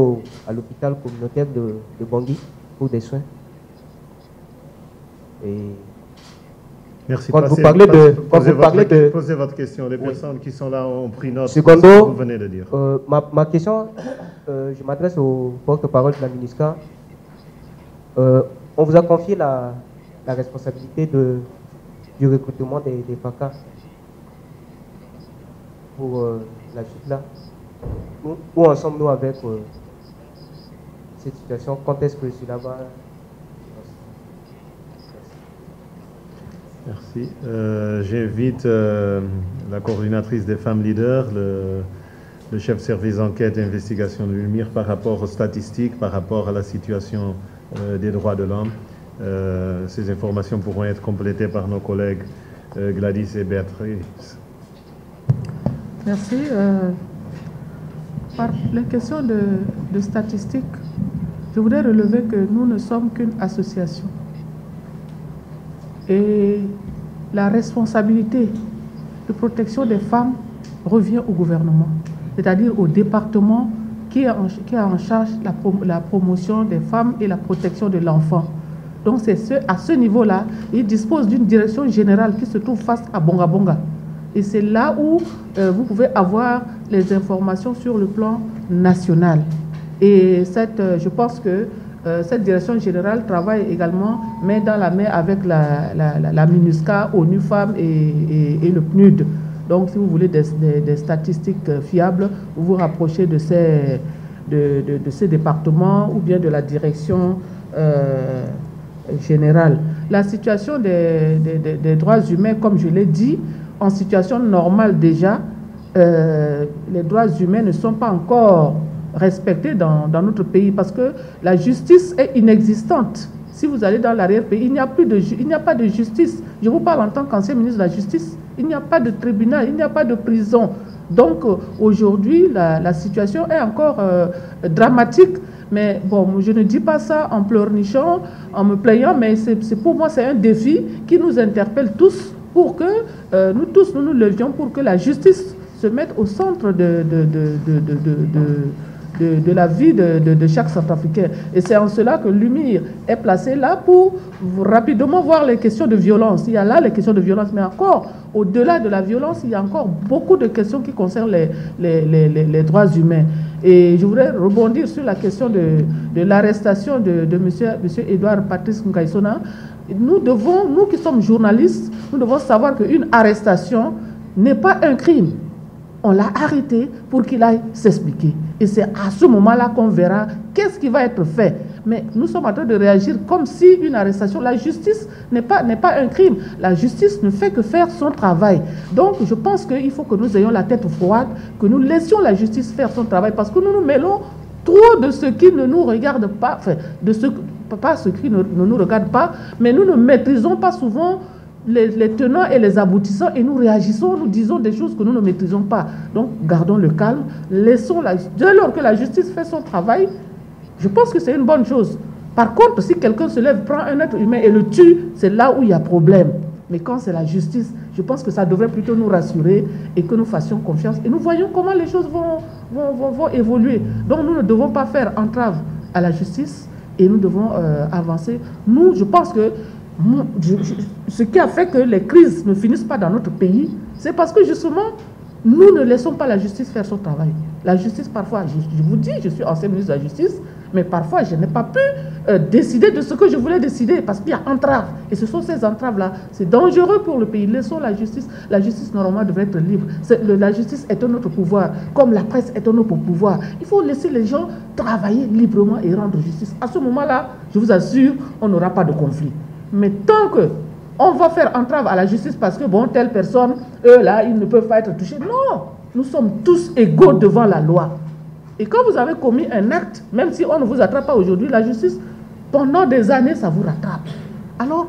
Speaker 8: à l'hôpital communautaire de Bangui pour des soins. Et
Speaker 1: merci.
Speaker 8: Quand vous parlez de...
Speaker 1: Posez votre question. Les personnes qui sont là ont pris note de
Speaker 8: Secondo,
Speaker 1: ce que vous venez de dire.
Speaker 8: Ma question, je m'adresse au porte-parole de la MINUSCA. On vous a confié la responsabilité du recrutement des FACA pour la suite là. Où en sommes-nous avec cette situation? Quand est-ce que cela va?
Speaker 1: Merci. J'invite la coordinatrice des femmes leaders, le chef service d'enquête et investigation de l'UNMIR par rapport aux statistiques, par rapport à la situation des droits de l'homme. Ces informations pourront être complétées par nos collègues Gladys et Béatrice.
Speaker 3: Merci. Par les questions de statistiques, je voudrais relever que nous ne sommes qu'une association. Et la responsabilité de protection des femmes revient au gouvernement. c'est-à-dire au département qui a en charge la promotion des femmes et la protection de l'enfant. Donc c'est à ce niveau-là, il dispose d'une direction générale qui se trouve face à Bonga Bonga. Et c'est là où vous pouvez avoir les informations sur le plan national. Et je pense que cette direction générale travaille également main dans la main avec la MINUSCA, ONU Femmes et le PNUD. Donc si vous voulez des statistiques fiables, vous vous rapprochez de ces départements ou bien de la direction générale. La situation des droits humains, comme je l'ai dit, en situation normale déjà, les droits humains ne sont pas encore respectés dans notre pays parce que la justice est inexistante. Si vous allez dans l'arrière-pays, il n'y a pas de justice. Je vous parle en tant qu'ancien ministre de la Justice. Il n'y a pas de tribunal, il n'y a pas de prison. Donc aujourd'hui, la situation est encore dramatique. Mais bon, je ne dis pas ça en pleurnichant, en me plaignant, mais pour moi, c'est un défi qui nous interpelle tous pour que nous nous levions pour que la justice se mette au centre de la vie de chaque Centrafricain. Et c'est en cela que l'UMIR est placé là pour rapidement voir les questions de violence. Il y a là les questions de violence, mais encore, au-delà de la violence, il y a encore beaucoup de questions qui concernent les droits humains. Et je voudrais rebondir sur la question de l'arrestation de monsieur Edouard Patrice Nkaïsona. Nous qui sommes journalistes, nous devons savoir qu'une arrestation n'est pas un crime. On l'a arrêté pour qu'il aille s'expliquer. Et c'est à ce moment-là qu'on verra qu'est-ce qui va être fait. Mais nous sommes en train de réagir comme si une arrestation, la justice n'est pas un crime. La justice ne fait que faire son travail. Donc je pense qu'il faut que nous ayons la tête froide, que nous laissions la justice faire son travail, parce que nous nous mêlons trop de ce qui ne nous regarde pas, enfin, pas ce qui ne nous regarde pas, mais nous ne maîtrisons pas souvent les tenants et les aboutissants et nous réagissons, nous disons des choses que nous ne maîtrisons pas. Donc gardons le calme, dès lors que la justice fait son travail, je pense que c'est une bonne chose. Par contre, si quelqu'un se lève, prend un être humain et le tue, c'est là où il y a problème. Mais quand c'est la justice, je pense que ça devrait plutôt nous rassurer et que nous fassions confiance. Et nous voyons comment les choses vont évoluer. Donc nous ne devons pas faire entrave à la justice et nous devons avancer. Nous, je pense que ce qui a fait que les crises ne finissent pas dans notre pays, c'est parce que justement, nous ne laissons pas la justice faire son travail. La justice, parfois, je vous dis, je suis ancien ministre de la Justice, mais parfois, je n'ai pas pu décider de ce que je voulais décider parce qu'il y a entraves. Et ce sont ces entraves-là. C'est dangereux pour le pays. Laissons la justice. La justice, normalement, devrait être libre. La justice est un autre pouvoir, comme la presse est un autre pouvoir. Il faut laisser les gens travailler librement et rendre justice. À ce moment-là, je vous assure, on n'aura pas de conflit. Mais tant qu'on va faire entrave à la justice parce que, bon, telle personne, eux, là, ils ne peuvent pas être touchés. Non, nous sommes tous égaux devant la loi. Et quand vous avez commis un acte, même si on ne vous attrape pas aujourd'hui, la justice, pendant des années, ça vous rattrape. Alors,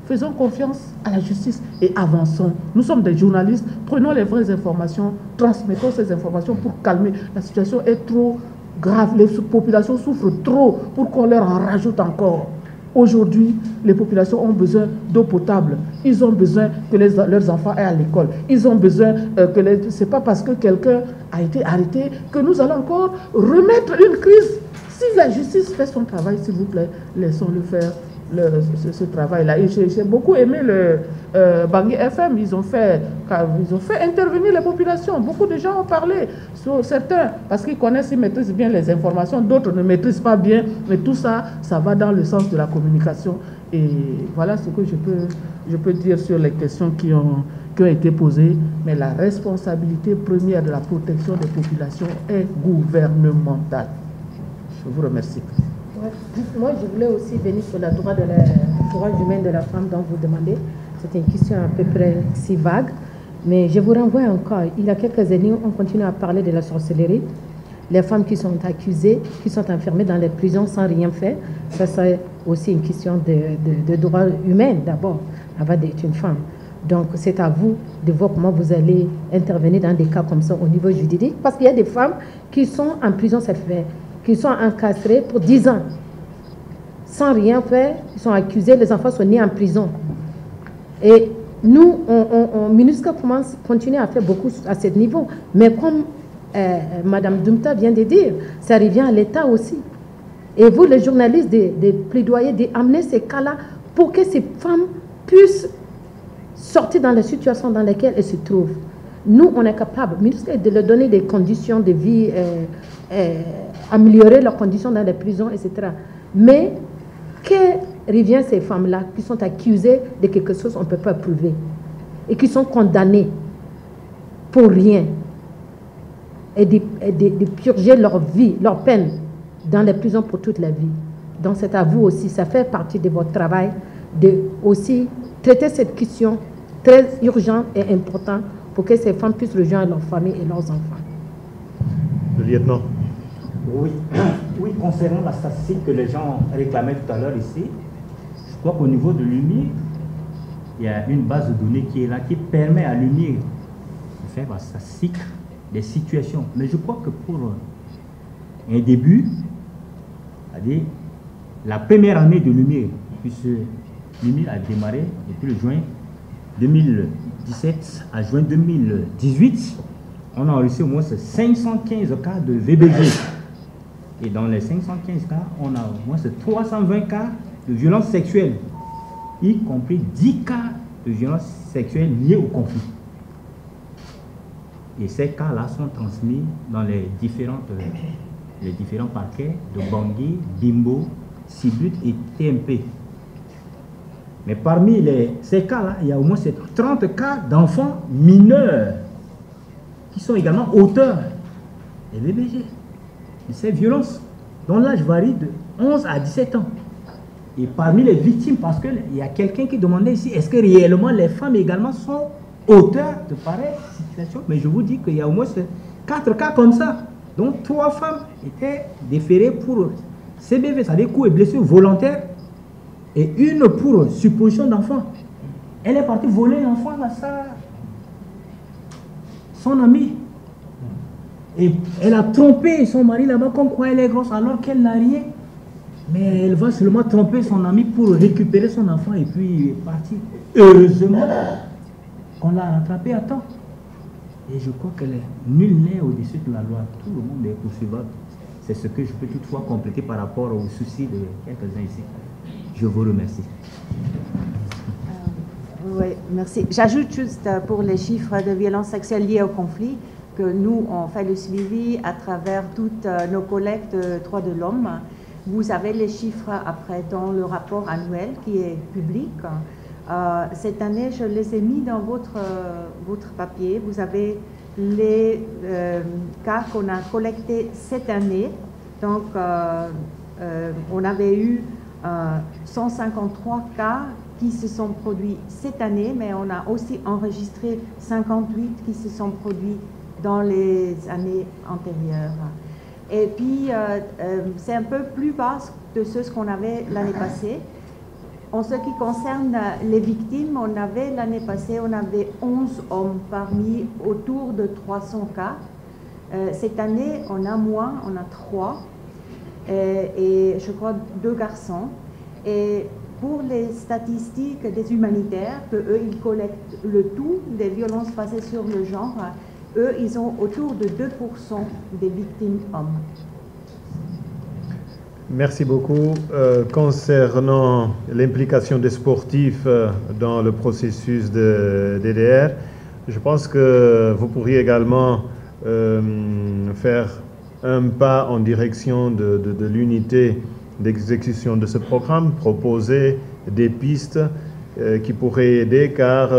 Speaker 3: faisons confiance à la justice et avançons. Nous sommes des journalistes, prenons les vraies informations, transmettons ces informations pour calmer. La situation est trop grave, les populations souffrent trop pour qu'on leur en rajoute encore. Aujourd'hui, les populations ont besoin d'eau potable. Ils ont besoin que leurs enfants aient à l'école. Ils ont besoin que... Ce n'est pas parce que quelqu'un a été arrêté que nous allons encore remettre une crise. Si la justice fait son travail, s'il vous plaît, laissons-le faire ce travail-là. Et j'ai beaucoup aimé le Bangui FM. Ils ont fait intervenir les populations. Beaucoup de gens ont parlé. Certains, parce qu'ils connaissent, ils maîtrisent bien les informations. D'autres ne maîtrisent pas bien. Mais tout ça, ça va dans le sens de la communication. Et voilà ce que je peux dire sur les questions qui ont été posées. Mais la responsabilité première de la protection des populations est gouvernementale. Je vous remercie.
Speaker 2: Moi, je voulais aussi venir sur le droit humain de la femme dont vous demandez. C'est une question à peu près si vague. Mais je vous renvoie encore. Il y a quelques années, on continue à parler de la sorcellerie. Les femmes qui sont accusées, qui sont enfermées dans les prisons sans rien faire. Ça, c'est aussi une question de droit humain d'abord, avant d'être une femme. Donc, c'est à vous de voir comment vous allez intervenir dans des cas comme ça au niveau juridique. Parce qu'il y a des femmes qui sont en prison, qui sont encastrés pour 10 ans. Sans rien faire, ils sont accusés, les enfants sont nés en prison. Et nous, MINUSCA continue à faire beaucoup à ce niveau. Mais comme Madame Dumta vient de dire, ça revient à l'État aussi. Et vous, les journalistes, des plaidoyers, d'amener ces cas-là pour que ces femmes puissent sortir dans les situations dans lesquelles elles se trouvent. Nous, on est capable, de leur donner des conditions de vie, améliorer leurs conditions dans les prisons, etc. Mais, que revient ces femmes-là qui sont accusées de quelque chose qu'on ne peut pas prouver et qui sont condamnées pour rien et de purger leur vie, leur peine dans les prisons pour toute la vie. Donc c'est à vous aussi, ça fait partie de votre travail de aussi traiter cette question très urgente et importante pour que ces femmes puissent rejoindre leurs familles et leurs enfants.
Speaker 1: Le lieutenant.
Speaker 5: Oui, oui, concernant la statistique que les gens réclamaient tout à l'heure ici, je crois qu'au niveau de l'UMIR, il y a une base de données qui est là, qui permet à l'UMIR de faire la statistique des situations. Mais je crois que pour un début, c'est-à-dire la première année de l'UMIR, puisque l'UMIR a démarré depuis le juin 2017 à juin 2018, on a enregistré au moins 515 cas de VBG. Et dans les 515 cas, on a au moins 320 cas de violences sexuelles, y compris 10 cas de violences sexuelles liées au conflit. Et ces cas-là sont transmis dans les différents parquets de Bangui, Bimbo, Sibut et TMP. Mais parmi ces cas-là, il y a au moins 30 cas d'enfants mineurs qui sont également auteurs des VBG, de ces violences, dont l'âge varie de 11 à 17 ans. Et parmi les victimes, parce qu'il y a quelqu'un qui demandait ici, est-ce que réellement les femmes également sont auteurs de pareilles situations? Mais je vous dis qu'il y a au moins 4 cas comme ça, dont 3 femmes étaient déférées pour CBV, c'est-à-dire coups et blessures volontaires, et une pour supposition d'enfant. Elle est partie voler l'enfant à son ami. Et elle a trompé son mari là-bas comme quoi elle est grosse alors qu'elle n'a rien. Mais elle va seulement tromper son ami pour récupérer son enfant et puis est partie. Heureusement qu'on l'a rattrapé à temps. Et je crois que nul n'est au-dessus de la loi. Tout le monde est poursuivable. C'est ce que je peux toutefois compléter par rapport aux soucis de quelques-uns ici. Je vous remercie.
Speaker 4: Oui, merci. J'ajoute juste pour les chiffres de violences sexuelles liées au conflit que nous, on fait le suivi à travers toutes nos collectes de droits de l'homme. Vous avez les chiffres après dans le rapport annuel qui est public. Cette année, je les ai mis dans votre papier. Vous avez les cas qu'on a collectés cette année. Donc, on avait eu 153 cas qui se sont produits cette année, mais on a aussi enregistré 58 qui se sont produits dans les années antérieures. Et puis, c'est un peu plus bas de ce qu'on avait l'année passée. En ce qui concerne les victimes, l'année passée, on avait 11 hommes parmi autour de 300 cas. Cette année, on a moins, on a 3. Et je crois 2 garçons. Et pour les statistiques des humanitaires, eux ils collectent le tout des violences basées sur le genre, eux, ils ont autour de 2% des victimes hommes.
Speaker 1: Merci beaucoup. Concernant l'implication des sportifs dans le processus de DDR, je pense que vous pourriez également faire un pas en direction de l'unité d'exécution de ce programme, proposer des pistes qui pourraient aider, car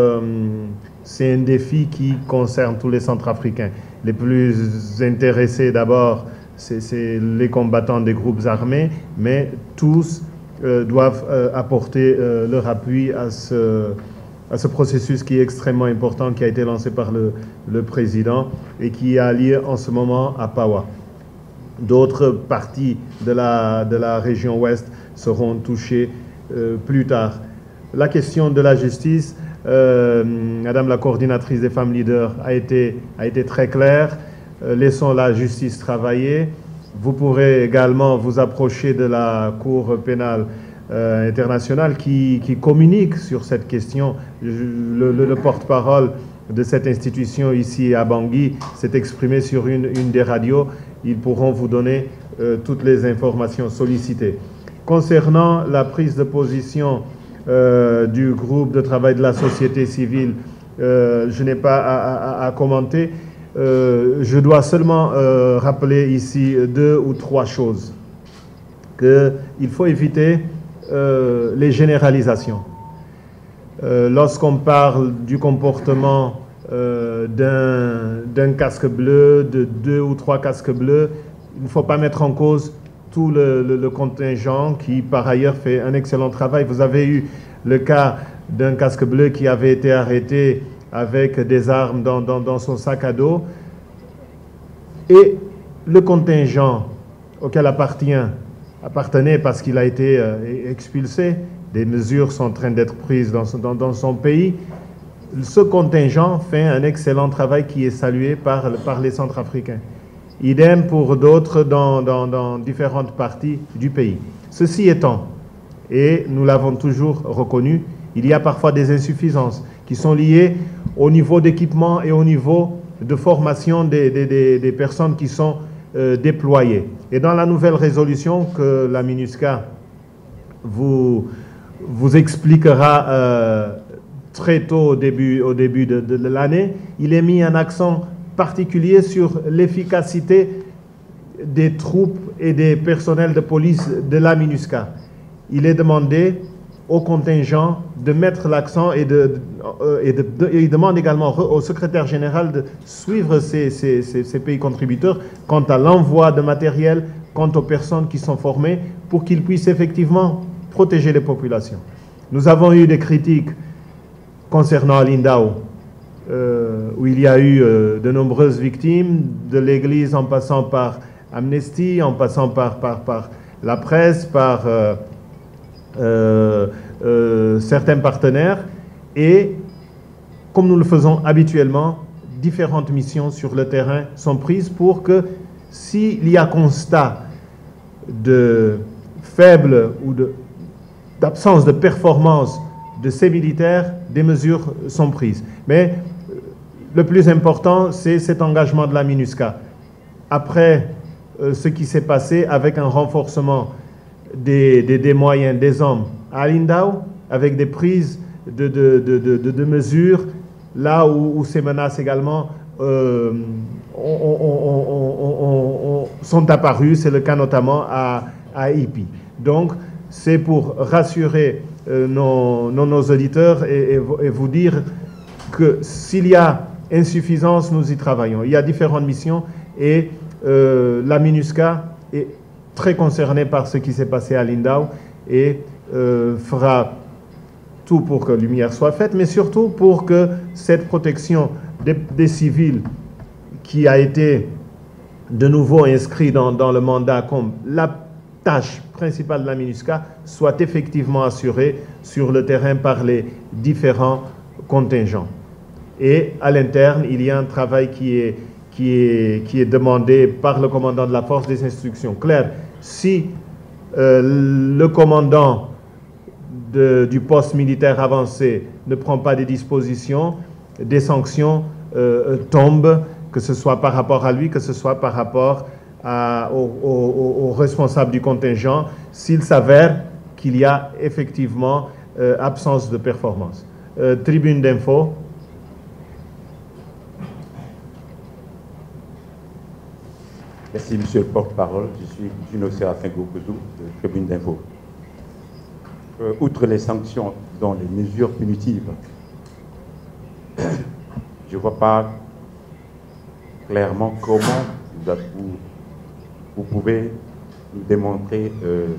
Speaker 1: c'est un défi qui concerne tous les Centrafricains. Les plus intéressés d'abord, c'est les combattants des groupes armés, mais tous doivent apporter leur appui à ce processus qui est extrêmement important, qui a été lancé par le président et qui a lieu en ce moment à Pawa. D'autres parties de la région ouest seront touchées plus tard. La question de la justice, Madame la coordinatrice des femmes leaders a été très claire. Laissons la justice travailler. Vous pourrez également vous approcher de la Cour pénale internationale qui communique sur cette question. Le porte-parole de cette institution ici à Bangui s'est exprimé sur une des radios. Ils pourront vous donner toutes les informations sollicitées. Concernant la prise de position du groupe de travail de la société civile, je n'ai pas à commenter. Je dois seulement rappeler ici 2 ou 3 choses. Qu'il faut éviter les généralisations. Lorsqu'on parle du comportement d'un casque bleu, de 2 ou 3 casques bleus, il ne faut pas mettre en cause tout le contingent qui, par ailleurs, fait un excellent travail. Vous avez eu le cas d'un casque bleu qui avait été arrêté avec des armes dans son sac à dos. Et le contingent auquel appartenait parce qu'il a été expulsé, des mesures sont en train d'être prises dans son pays. Ce contingent fait un excellent travail qui est salué par les Centrafricains. Idem pour d'autres dans différentes parties du pays. Ceci étant, et nous l'avons toujours reconnu, il y a parfois des insuffisances qui sont liées au niveau d'équipement et au niveau de formation des personnes qui sont déployées. Et dans la nouvelle résolution que la MINUSCA vous expliquera très tôt au début de l'année, il est mis un accent particulier sur l'efficacité des troupes et des personnels de police de la MINUSCA. Il est demandé au contingent de mettre l'accent et il demande également au secrétaire général de suivre ces pays contributeurs quant à l'envoi de matériel, quant aux personnes qui sont formées pour qu'ils puissent effectivement protéger les populations. Nous avons eu des critiques concernant Alindao, où il y a eu de nombreuses victimes, de l'Église en passant par Amnesty, en passant par la presse, par certains partenaires. Et comme nous le faisons habituellement, différentes missions sur le terrain sont prises pour que s'il y a constat de faible ou d'absence de performance de ces militaires, des mesures sont prises. Mais le plus important, c'est cet engagement de la MINUSCA. Après ce qui s'est passé avec un renforcement des moyens, des hommes à Alindao, avec des prises de mesures, là où ces menaces également sont apparues, c'est le cas notamment à Ipi. Donc, c'est pour rassurer nos auditeurs et vous dire que s'il y a insuffisance, nous y travaillons. Il y a différentes missions et la MINUSCA est très concernée par ce qui s'est passé à Lindau et fera tout pour que lumière soit faite, mais surtout pour que cette protection des civils qui a été de nouveau inscrit dans le mandat comme la tâche principale de la MINUSCA soit effectivement assurée sur le terrain par les différents contingents. Et à l'interne, il y a un travail qui est demandé par le commandant de la force des instructions claires. Si le commandant du poste militaire avancé ne prend pas des dispositions, des sanctions tombent, que ce soit par rapport à lui, que ce soit par rapport aux responsables du contingent, s'il s'avère qu'il y a effectivement absence de performance. Tribune d'info.
Speaker 9: Merci, monsieur le porte-parole. Je suis Juno Séraphin Gokouzou, de Tribune d'info. Outre les sanctions, dont les mesures punitives, je ne vois pas clairement comment vous pouvez nous démontrer le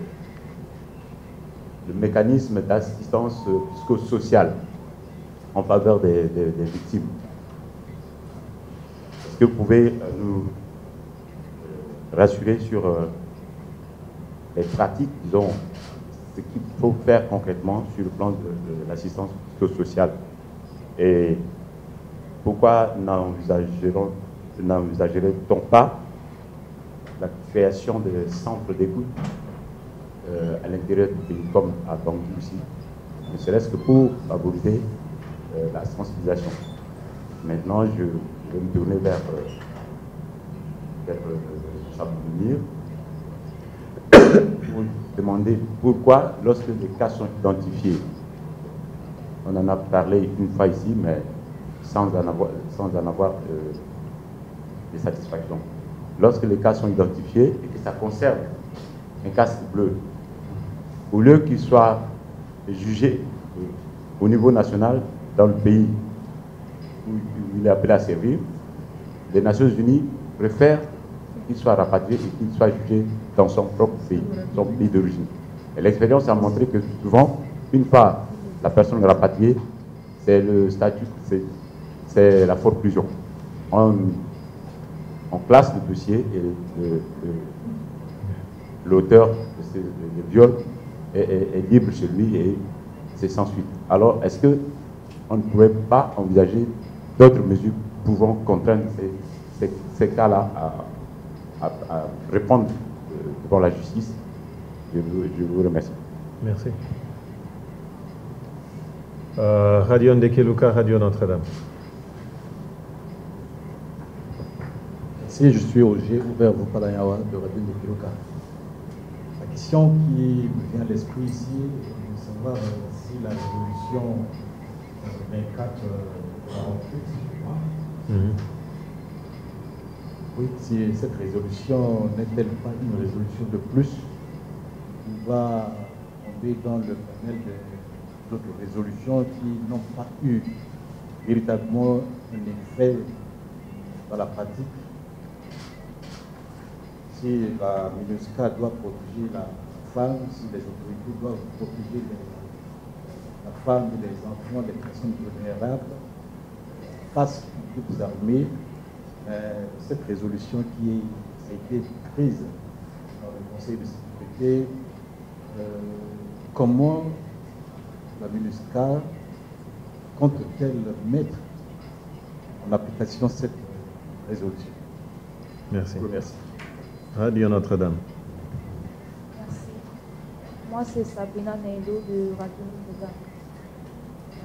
Speaker 9: mécanisme d'assistance psychosociale en faveur des victimes. Est-ce que vous pouvez nous rassurer sur les pratiques, disons, ce qu'il faut faire concrètement sur le plan de l'assistance psychosociale et pourquoi n'envisagerait-on pas la création de centres d'écoute à l'intérieur du pays comme à Bangui aussi, ne serait-ce que pour favoriser la sensibilisation. Maintenant, je vais me tourner vers Chabounir pour demander pourquoi, lorsque les cas sont identifiés, on en a parlé une fois ici, mais sans en avoir de satisfaction. Lorsque les cas sont identifiés et que ça concerne un casque bleu, au lieu qu'il soit jugé au niveau national dans le pays où il est appelé à servir, les Nations Unies préfèrent qu'il soit rapatrié et qu'il soit jugé dans son propre pays, son pays d'origine. Et l'expérience a montré que souvent, une fois la personne rapatriée, c'est le statut, c'est la forclusion. On classe le dossier et l'auteur de ce viol est libre chez lui et c'est sans suite. Alors, est-ce qu'on ne pourrait pas envisager d'autres mesures pouvant contraindre ces cas-là à répondre devant la justice? Je vous remercie.
Speaker 1: Merci. Radio Ndekeluka, Radio Notre-Dame.
Speaker 10: Merci, je suis Roger Ouvert Vupadayawa de Radio Ndekeluka. La question qui me vient à l'esprit ici est de savoir si la résolution 2448, oui, si cette résolution n'est-elle pas une résolution de plus qui va tomber dans le panel d'autres résolutions qui n'ont pas eu véritablement un effet dans la pratique. Si la MINUSCA doit protéger la femme, si les autorités doivent protéger la femme et les enfants, les personnes vulnérables, face aux groupes armés, cette résolution qui a été prise dans le Conseil de sécurité, comment la MINUSCA compte-t-elle mettre en application cette résolution?
Speaker 1: Merci.
Speaker 10: Merci.
Speaker 1: Radio Notre-Dame.
Speaker 11: Merci. Moi, c'est Sabrina Nailo de Radio Notre-Dame.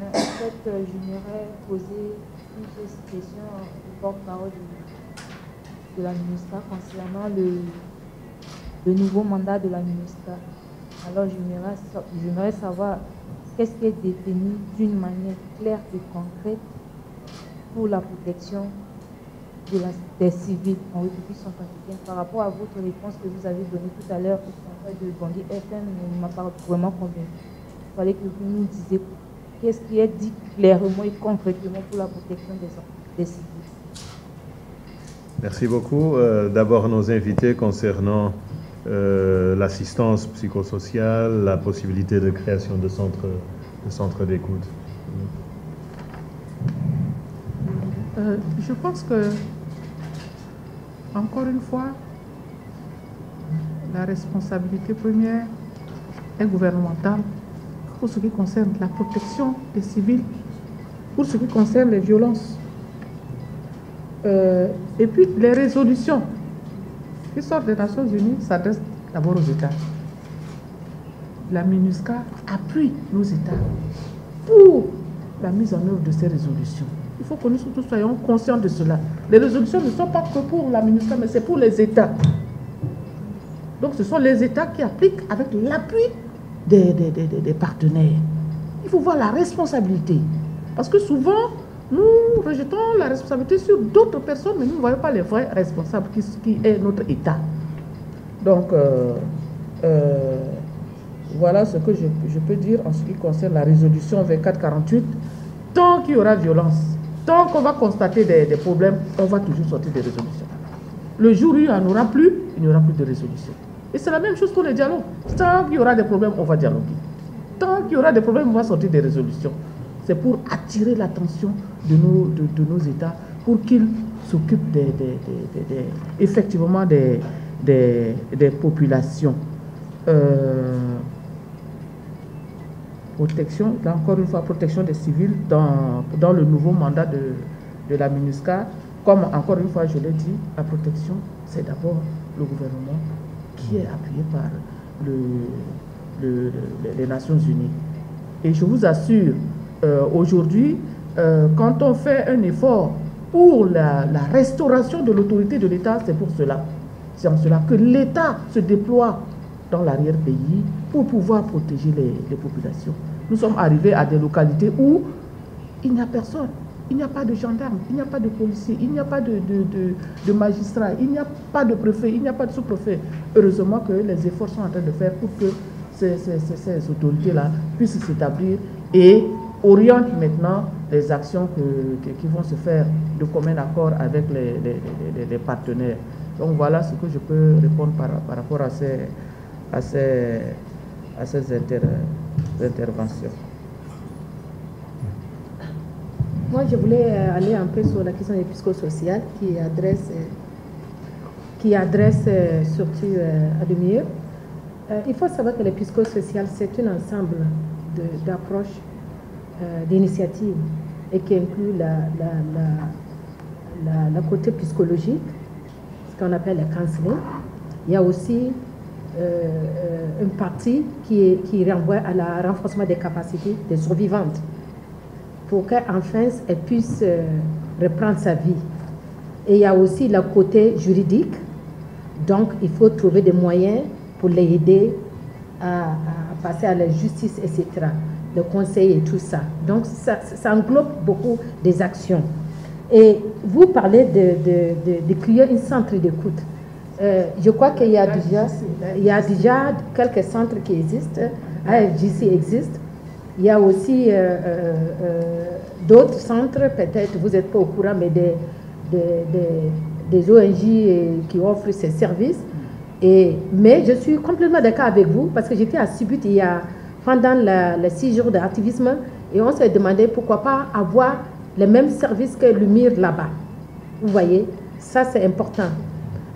Speaker 11: En fait, j'aimerais poser une question au porte-parole de la MINUSCA concernant le nouveau mandat de la MINUSCA. Alors, j'aimerais savoir qu'est-ce qui est défini d'une manière claire et concrète pour la protection des civils en République centrafricaine. Par rapport à votre réponse que vous avez donnée tout à l'heure au contraire de Bandit FM, ne m'a pas vraiment convaincu. Il fallait que vous nous disiez qu'est-ce qui est dit clairement et concrètement pour la protection des civils.
Speaker 1: Merci beaucoup. D'abord, nos invités concernant l'assistance psychosociale, la possibilité de création de centres d'écoute.
Speaker 3: Je pense que, encore une fois, la responsabilité première est gouvernementale pour ce qui concerne la protection des civils, pour ce qui concerne les violences. Et puis, les résolutions qui sortent des Nations Unies s'adressent d'abord aux États. La MINUSCA appuie nos États pour la mise en œuvre de ces résolutions. Il faut que nous tous soyons conscients de cela. Les résolutions ne sont pas que pour la MINUSCA, mais c'est pour les États. Donc ce sont les États qui appliquent avec l'appui des partenaires. Il faut voir la responsabilité. Parce que souvent, nous rejetons la responsabilité sur d'autres personnes, mais nous ne voyons pas les vrais responsables qui est notre État. Donc, voilà ce que je peux dire en ce qui concerne la résolution 2448. Tant qu'il y aura violence, tant qu'on va constater des problèmes, on va toujours sortir des résolutions. Le jour où il n'y en aura plus, il n'y aura plus de résolution. Et c'est la même chose pour les dialogues. Tant qu'il y aura des problèmes, on va dialoguer. Tant qu'il y aura des problèmes, on va sortir des résolutions. C'est pour attirer l'attention de nos États, pour qu'ils s'occupent effectivement des populations. Protection, là encore une fois, protection des civils dans le nouveau mandat de la MINUSCA. Comme encore une fois, je l'ai dit, la protection, c'est d'abord le gouvernement qui est appuyé par les Nations Unies. Et je vous assure, aujourd'hui, quand on fait un effort pour la restauration de l'autorité de l'État, c'est pour cela. C'est en cela que l'État se déploie dans l'arrière-pays pour pouvoir protéger les populations. Nous sommes arrivés à des localités où il n'y a personne. Il n'y a pas de gendarme, il n'y a pas de policier, il n'y a pas de magistrat, il n'y a pas de préfet, il n'y a pas de sous-préfet. Heureusement que les efforts sont en train de faire pour que ces autorités-là puissent s'établir et orientent maintenant les actions qui vont se faire de commun accord avec les partenaires. Donc voilà ce que je peux répondre par rapport à ces interventions.
Speaker 2: Moi, je voulais aller un peu sur la question épisco-sociale qui adresse surtout Ademir. Il faut savoir que l'épisco-social, c'est un ensemble d'approches, d'initiatives et qui inclut le côté psychologique, ce qu'on appelle le counseling. Il y a aussi une partie qui renvoie à la renforcement des capacités des survivantes pour qu'enfin elle puisse reprendre sa vie. Et il y a aussi le côté juridique, donc il faut trouver des moyens pour les aider à passer à la justice, etc. Le conseil et tout ça. Donc ça englobe beaucoup des actions. Et vous parlez de créer un centre d'écoute. Je crois qu'il y a déjà quelques centres qui existent. AFJC existe. Il y a aussi d'autres centres, peut-être vous n'êtes pas au courant, mais des ONG qui offrent ces services. Mais je suis complètement d'accord avec vous parce que j'étais à Subut pendant les 6 jours d'activisme et on s'est demandé pourquoi pas avoir les mêmes services que l'UMIR là-bas. Vous voyez, ça c'est important.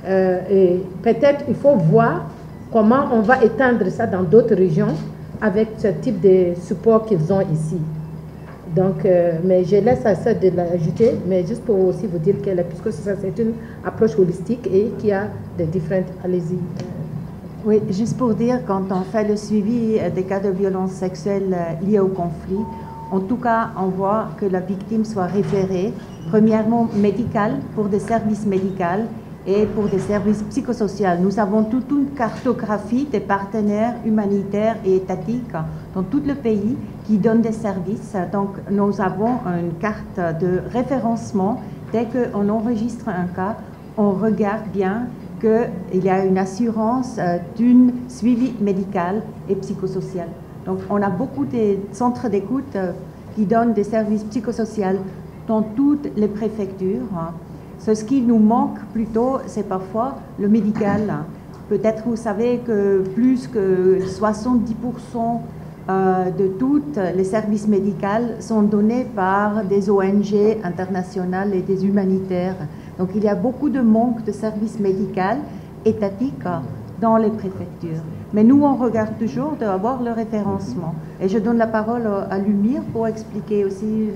Speaker 2: Et peut-être il faut voir comment on va étendre ça dans d'autres régions avec ce type de support qu'ils ont ici. Donc, mais je laisse à ça de l'ajouter, mais juste pour aussi vous dire que puisque c'est une approche holistique et qu'il y a des différentes... Allez-y.
Speaker 4: Oui, juste pour dire, quand on fait le suivi des cas de violence sexuelle liés au conflit, en tout cas, on voit que la victime soit référée, premièrement médicale, pour des services médicaux, et pour des services psychosociaux. Nous avons toute une cartographie des partenaires humanitaires et étatiques dans tout le pays qui donnent des services. Donc, nous avons une carte de référencement. Dès qu'on enregistre un cas, on regarde bien qu'il y a une assurance d'un suivi médical et psychosocial. Donc, on a beaucoup de centres d'écoute qui donnent des services psychosociaux dans toutes les préfectures. Ce qui nous manque plutôt, c'est parfois le médical. Peut-être vous savez que plus que 70% de tous les services médicaux sont donnés par des ONG internationales et des humanitaires. Donc il y a beaucoup de manque de services médicaux étatiques dans les préfectures. Mais nous, on regarde toujours d'avoir le référencement. Et je donne la parole à l'UMIR pour expliquer aussi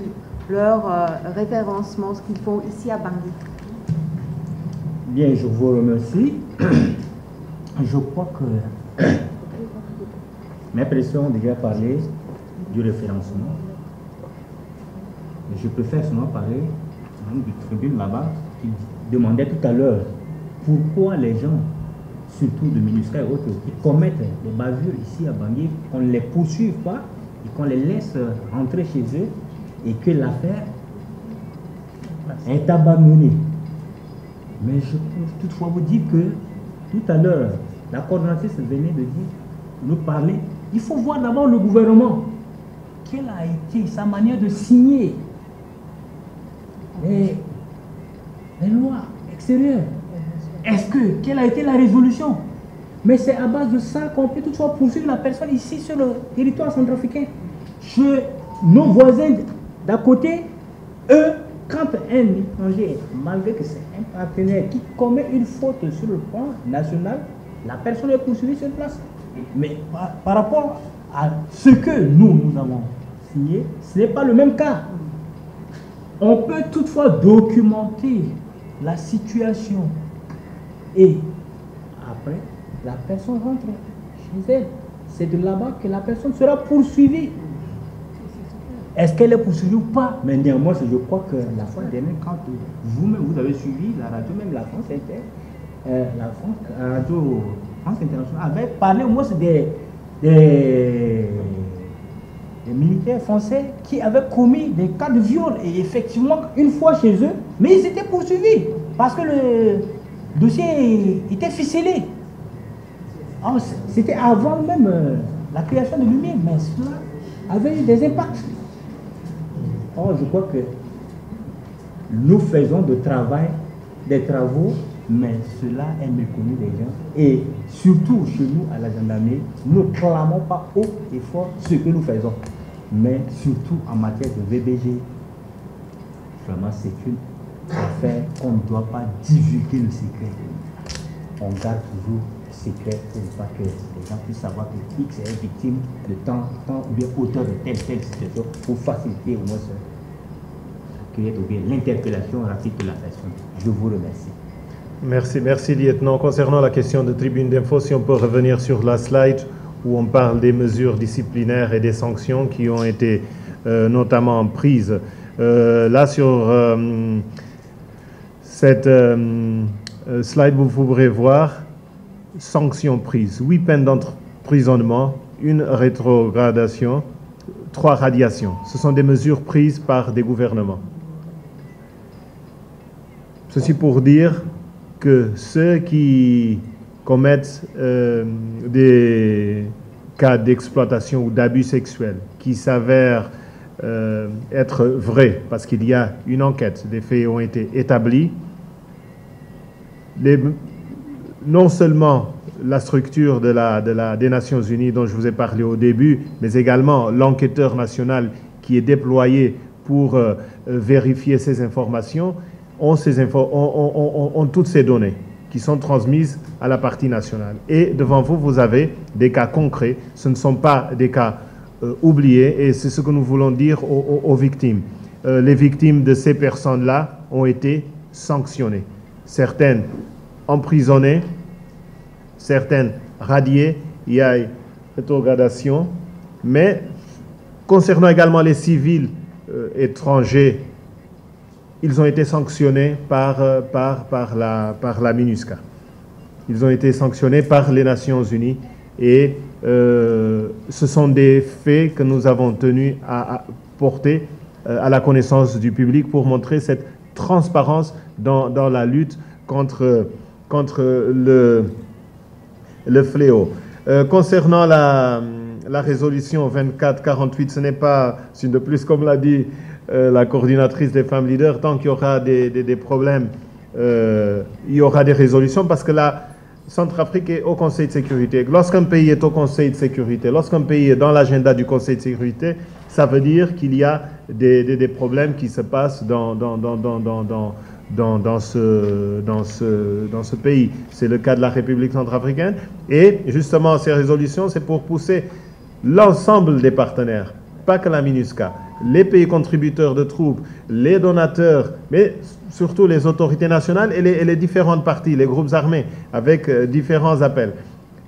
Speaker 4: leur référencement, ce qu'ils font ici à Bangui.
Speaker 5: Bien, je vous remercie. Je crois que mes présidents ont déjà parlé du référencement. Je préfère seulement parler du tribune là-bas qui demandait tout à l'heure pourquoi les gens, surtout de MINUSCA et autres, qui commettent des bavures ici à Bangui, qu'on ne les poursuive pas et qu'on les laisse entrer chez eux et que l'affaire est abandonnée. Mais je peux toutefois vous dire que tout à l'heure, la coordonnatrice venait de nous parler. Il faut voir d'abord le gouvernement. Quelle a été sa manière de signer les lois extérieures? Quelle a été la résolution? Mais c'est à base de ça qu'on peut toutefois poursuivre la personne ici sur le territoire centrafricain. Nos voisins d'à côté, eux, quand un étranger, malgré que c'est un partenaire qui commet une faute sur le plan national, la personne est poursuivie sur place. Mais par rapport à ce que nous avons signé, ce n'est pas le même cas. On peut toutefois documenter la situation et après, la personne rentre chez elle. C'est de là-bas que la personne sera poursuivie. est-ce qu'elle est poursuivie ou pas? Mais néanmoins, je crois que la fois dernière, quand vous-même, vous avez suivi la radio, même la France Inter, la radio France Internationale avait parlé au moins des militaires français qui avaient commis des cas de viol. Et effectivement, une fois chez eux, mais ils étaient poursuivis parce que le dossier était ficelé. C'était avant même la création de Lumière, mais cela avait eu des impacts. Or, je crois que nous faisons des travaux, mais cela est méconnu des gens. Et surtout chez nous, à la gendarmerie, nous ne clamons pas haut et fort ce que nous faisons. Mais surtout en matière de VBG, vraiment c'est une affaire qu'on ne doit pas divulguer le secret. On garde toujours le secret pour ne pas que les gens puissent savoir que X est victime de tant ou bien auteur de telle situation pour faciliter au moins l'interpellation rapide de la personne. Je vous remercie.
Speaker 1: Merci lieutenant. Concernant la question de tribune d'info, si on peut revenir sur la slide où on parle des mesures disciplinaires et des sanctions qui ont été notamment prises. Là, sur cette slide, vous pourrez voir sanctions prises. 8 peines d'emprisonnement, 1 rétrogradation, 3 radiations. Ce sont des mesures prises par des gouvernements. Ceci pour dire que ceux qui commettent des cas d'exploitation ou d'abus sexuels qui s'avèrent être vrais, parce qu'il y a une enquête, des faits ont été établis, non seulement la structure des Nations Unies dont je vous ai parlé au début, mais également l'enquêteur national qui est déployé pour vérifier ces informations, ont toutes ces données qui sont transmises à la partie nationale. Et devant vous, vous avez des cas concrets. Ce ne sont pas des cas oubliés et c'est ce que nous voulons dire aux victimes. Les victimes de ces personnes-là ont été sanctionnées. Certaines emprisonnées, certaines radiées, il y a rétrogradation. Mais concernant également les civils étrangers, ils ont été sanctionnés par la MINUSCA. Ils ont été sanctionnés par les Nations Unies et ce sont des faits que nous avons tenu à porter à la connaissance du public pour montrer cette transparence dans la lutte contre le fléau. Concernant la résolution 2448, ce n'est pas une de plus, comme l'a dit la coordinatrice des femmes leaders, tant qu'il y aura des problèmes, il y aura des résolutions parce que la Centrafrique est au Conseil de sécurité. Lorsqu'un pays est au Conseil de sécurité, lorsqu'un pays est dans l'agenda du Conseil de sécurité, ça veut dire qu'il y a des problèmes qui se passent dans ce pays. C'est le cas de la République centrafricaine. Et justement, ces résolutions, c'est pour pousser l'ensemble des partenaires, pas que la MINUSCA, les pays contributeurs de troupes, les donateurs, mais surtout les autorités nationales et les différentes parties, les groupes armés, avec différents appels.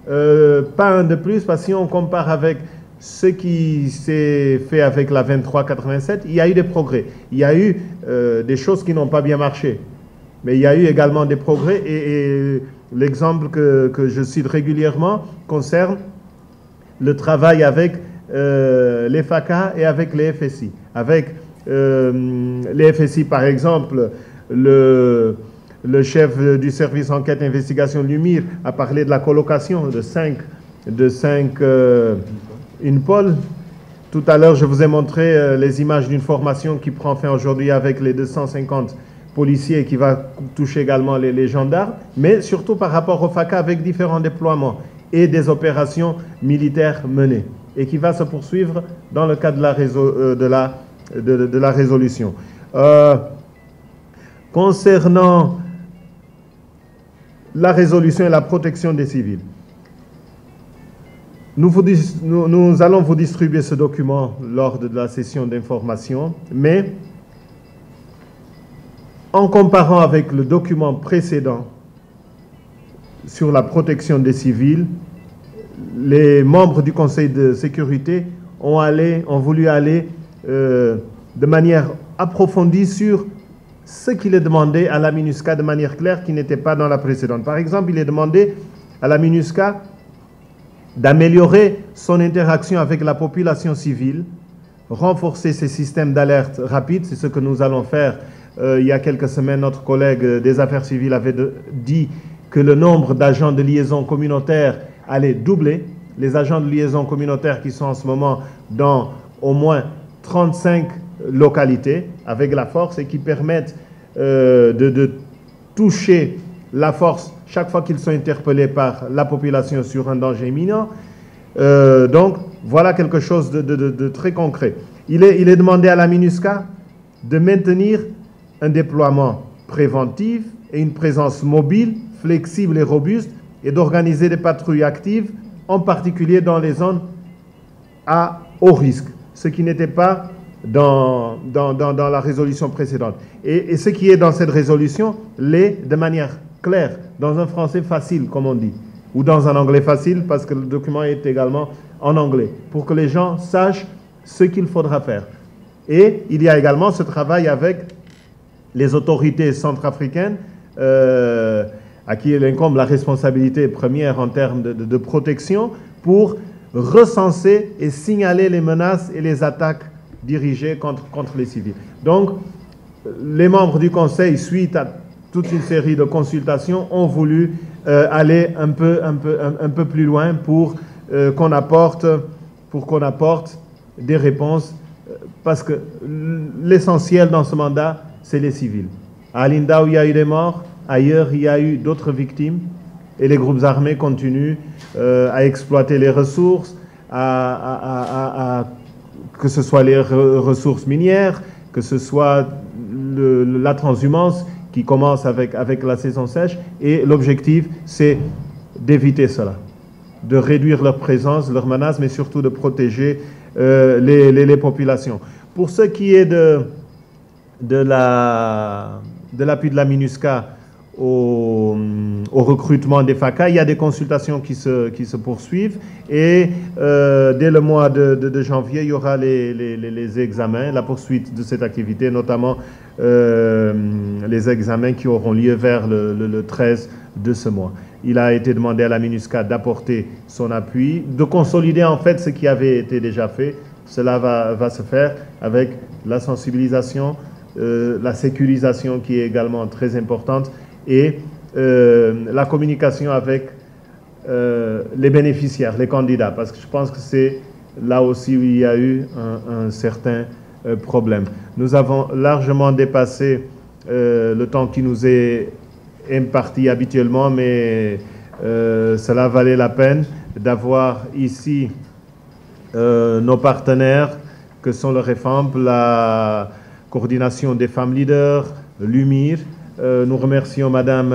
Speaker 1: Pas un de plus, parce que si on compare avec ce qui s'est fait avec la 2387, il y a eu des progrès. Il y a eu des choses qui n'ont pas bien marché. Mais il y a eu également des progrès et l'exemple que je cite régulièrement concerne le travail avec les FACA et avec les FSI. Avec les FSI, par exemple, le chef du service enquête investigation Lumire a parlé de la colocation de 5 UNPOL. Tout à l'heure, je vous ai montré les images d'une formation qui prend fin aujourd'hui avec les 250 policiers qui va toucher également les gendarmes, mais surtout par rapport au FACA avec différents déploiements et des opérations militaires menées et qui va se poursuivre dans le cadre de la résolution. Concernant la résolution et la protection des civils, nous allons vous distribuer ce document lors de la session d'information, mais en comparant avec le document précédent sur la protection des civils, les membres du Conseil de sécurité ont voulu aller de manière approfondie sur ce qu'il est demandé à la MINUSCA de manière claire qui n'était pas dans la précédente. Par exemple, il est demandé à la MINUSCA d'améliorer son interaction avec la population civile, renforcer ses systèmes d'alerte rapide, c'est ce que nous allons faire. Il y a quelques semaines, notre collègue des affaires civiles avait dit que le nombre d'agents de liaison communautaire allait doubler. Les agents de liaison communautaire qui sont en ce moment dans au moins 35 localités avec la force et qui permettent de toucher la force chaque fois qu'ils sont interpellés par la population sur un danger imminent. Donc, voilà quelque chose de très concret. Il est demandé à la MINUSCA de maintenir un déploiement préventif et une présence mobile, flexible et robuste, et d'organiser des patrouilles actives, en particulier dans les zones à haut risque, ce qui n'était pas dans la résolution précédente. Et ce qui est dans cette résolution l'est de manière claire, dans un français facile, comme on dit, ou dans un anglais facile, parce que le document est également en anglais, pour que les gens sachent ce qu'il faudra faire. Et il y a également ce travail avec les autorités centrafricaines, à qui il incombe la responsabilité première en termes de protection, pour recenser et signaler les menaces et les attaques dirigées contre les civils. Donc, les membres du Conseil, suite à toute une série de consultations, ont voulu aller un peu plus loin pour qu'on apporte des réponses, parce que l'essentiel dans ce mandat, c'est les civils. À Lindao, il y a eu des morts, ailleurs, il y a eu d'autres victimes, et les groupes armés continuent à exploiter les ressources, que ce soit les ressources minières, que ce soit la transhumance qui commence avec la saison sèche, et l'objectif, c'est d'éviter cela, de réduire leur présence, leur menace, mais surtout de protéger les populations. Pour ce qui est de l'appui de la MINUSCA au recrutement des FACA, il y a des consultations qui se poursuivent, et dès le mois de janvier, il y aura les examens, la poursuite de cette activité, notamment les examens qui auront lieu vers le 13 de ce mois. Il a été demandé à la MINUSCA d'apporter son appui, de consolider en fait ce qui avait été déjà fait. Cela va se faire avec la sensibilisation, la sécurisation qui est également très importante, et la communication avec les bénéficiaires, les candidats, parce que je pense que c'est là aussi où il y a eu un certain problème. Nous avons largement dépassé le temps qui nous est imparti habituellement, mais cela valait la peine d'avoir ici nos partenaires que sont le REFAMP, la coordination des femmes leaders, l'UMIR. Nous remercions Madame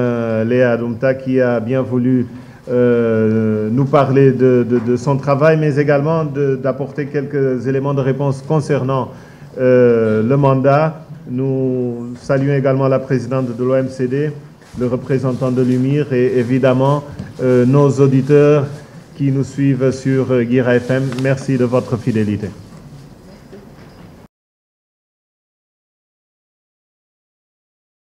Speaker 1: Léa Doumta qui a bien voulu nous parler de son travail, mais également d'apporter quelques éléments de réponse concernant le mandat. Nous saluons également la présidente de l'OMCD, le représentant de l'UMIR, et évidemment nos auditeurs qui nous suivent sur Guira FM. Merci de votre fidélité.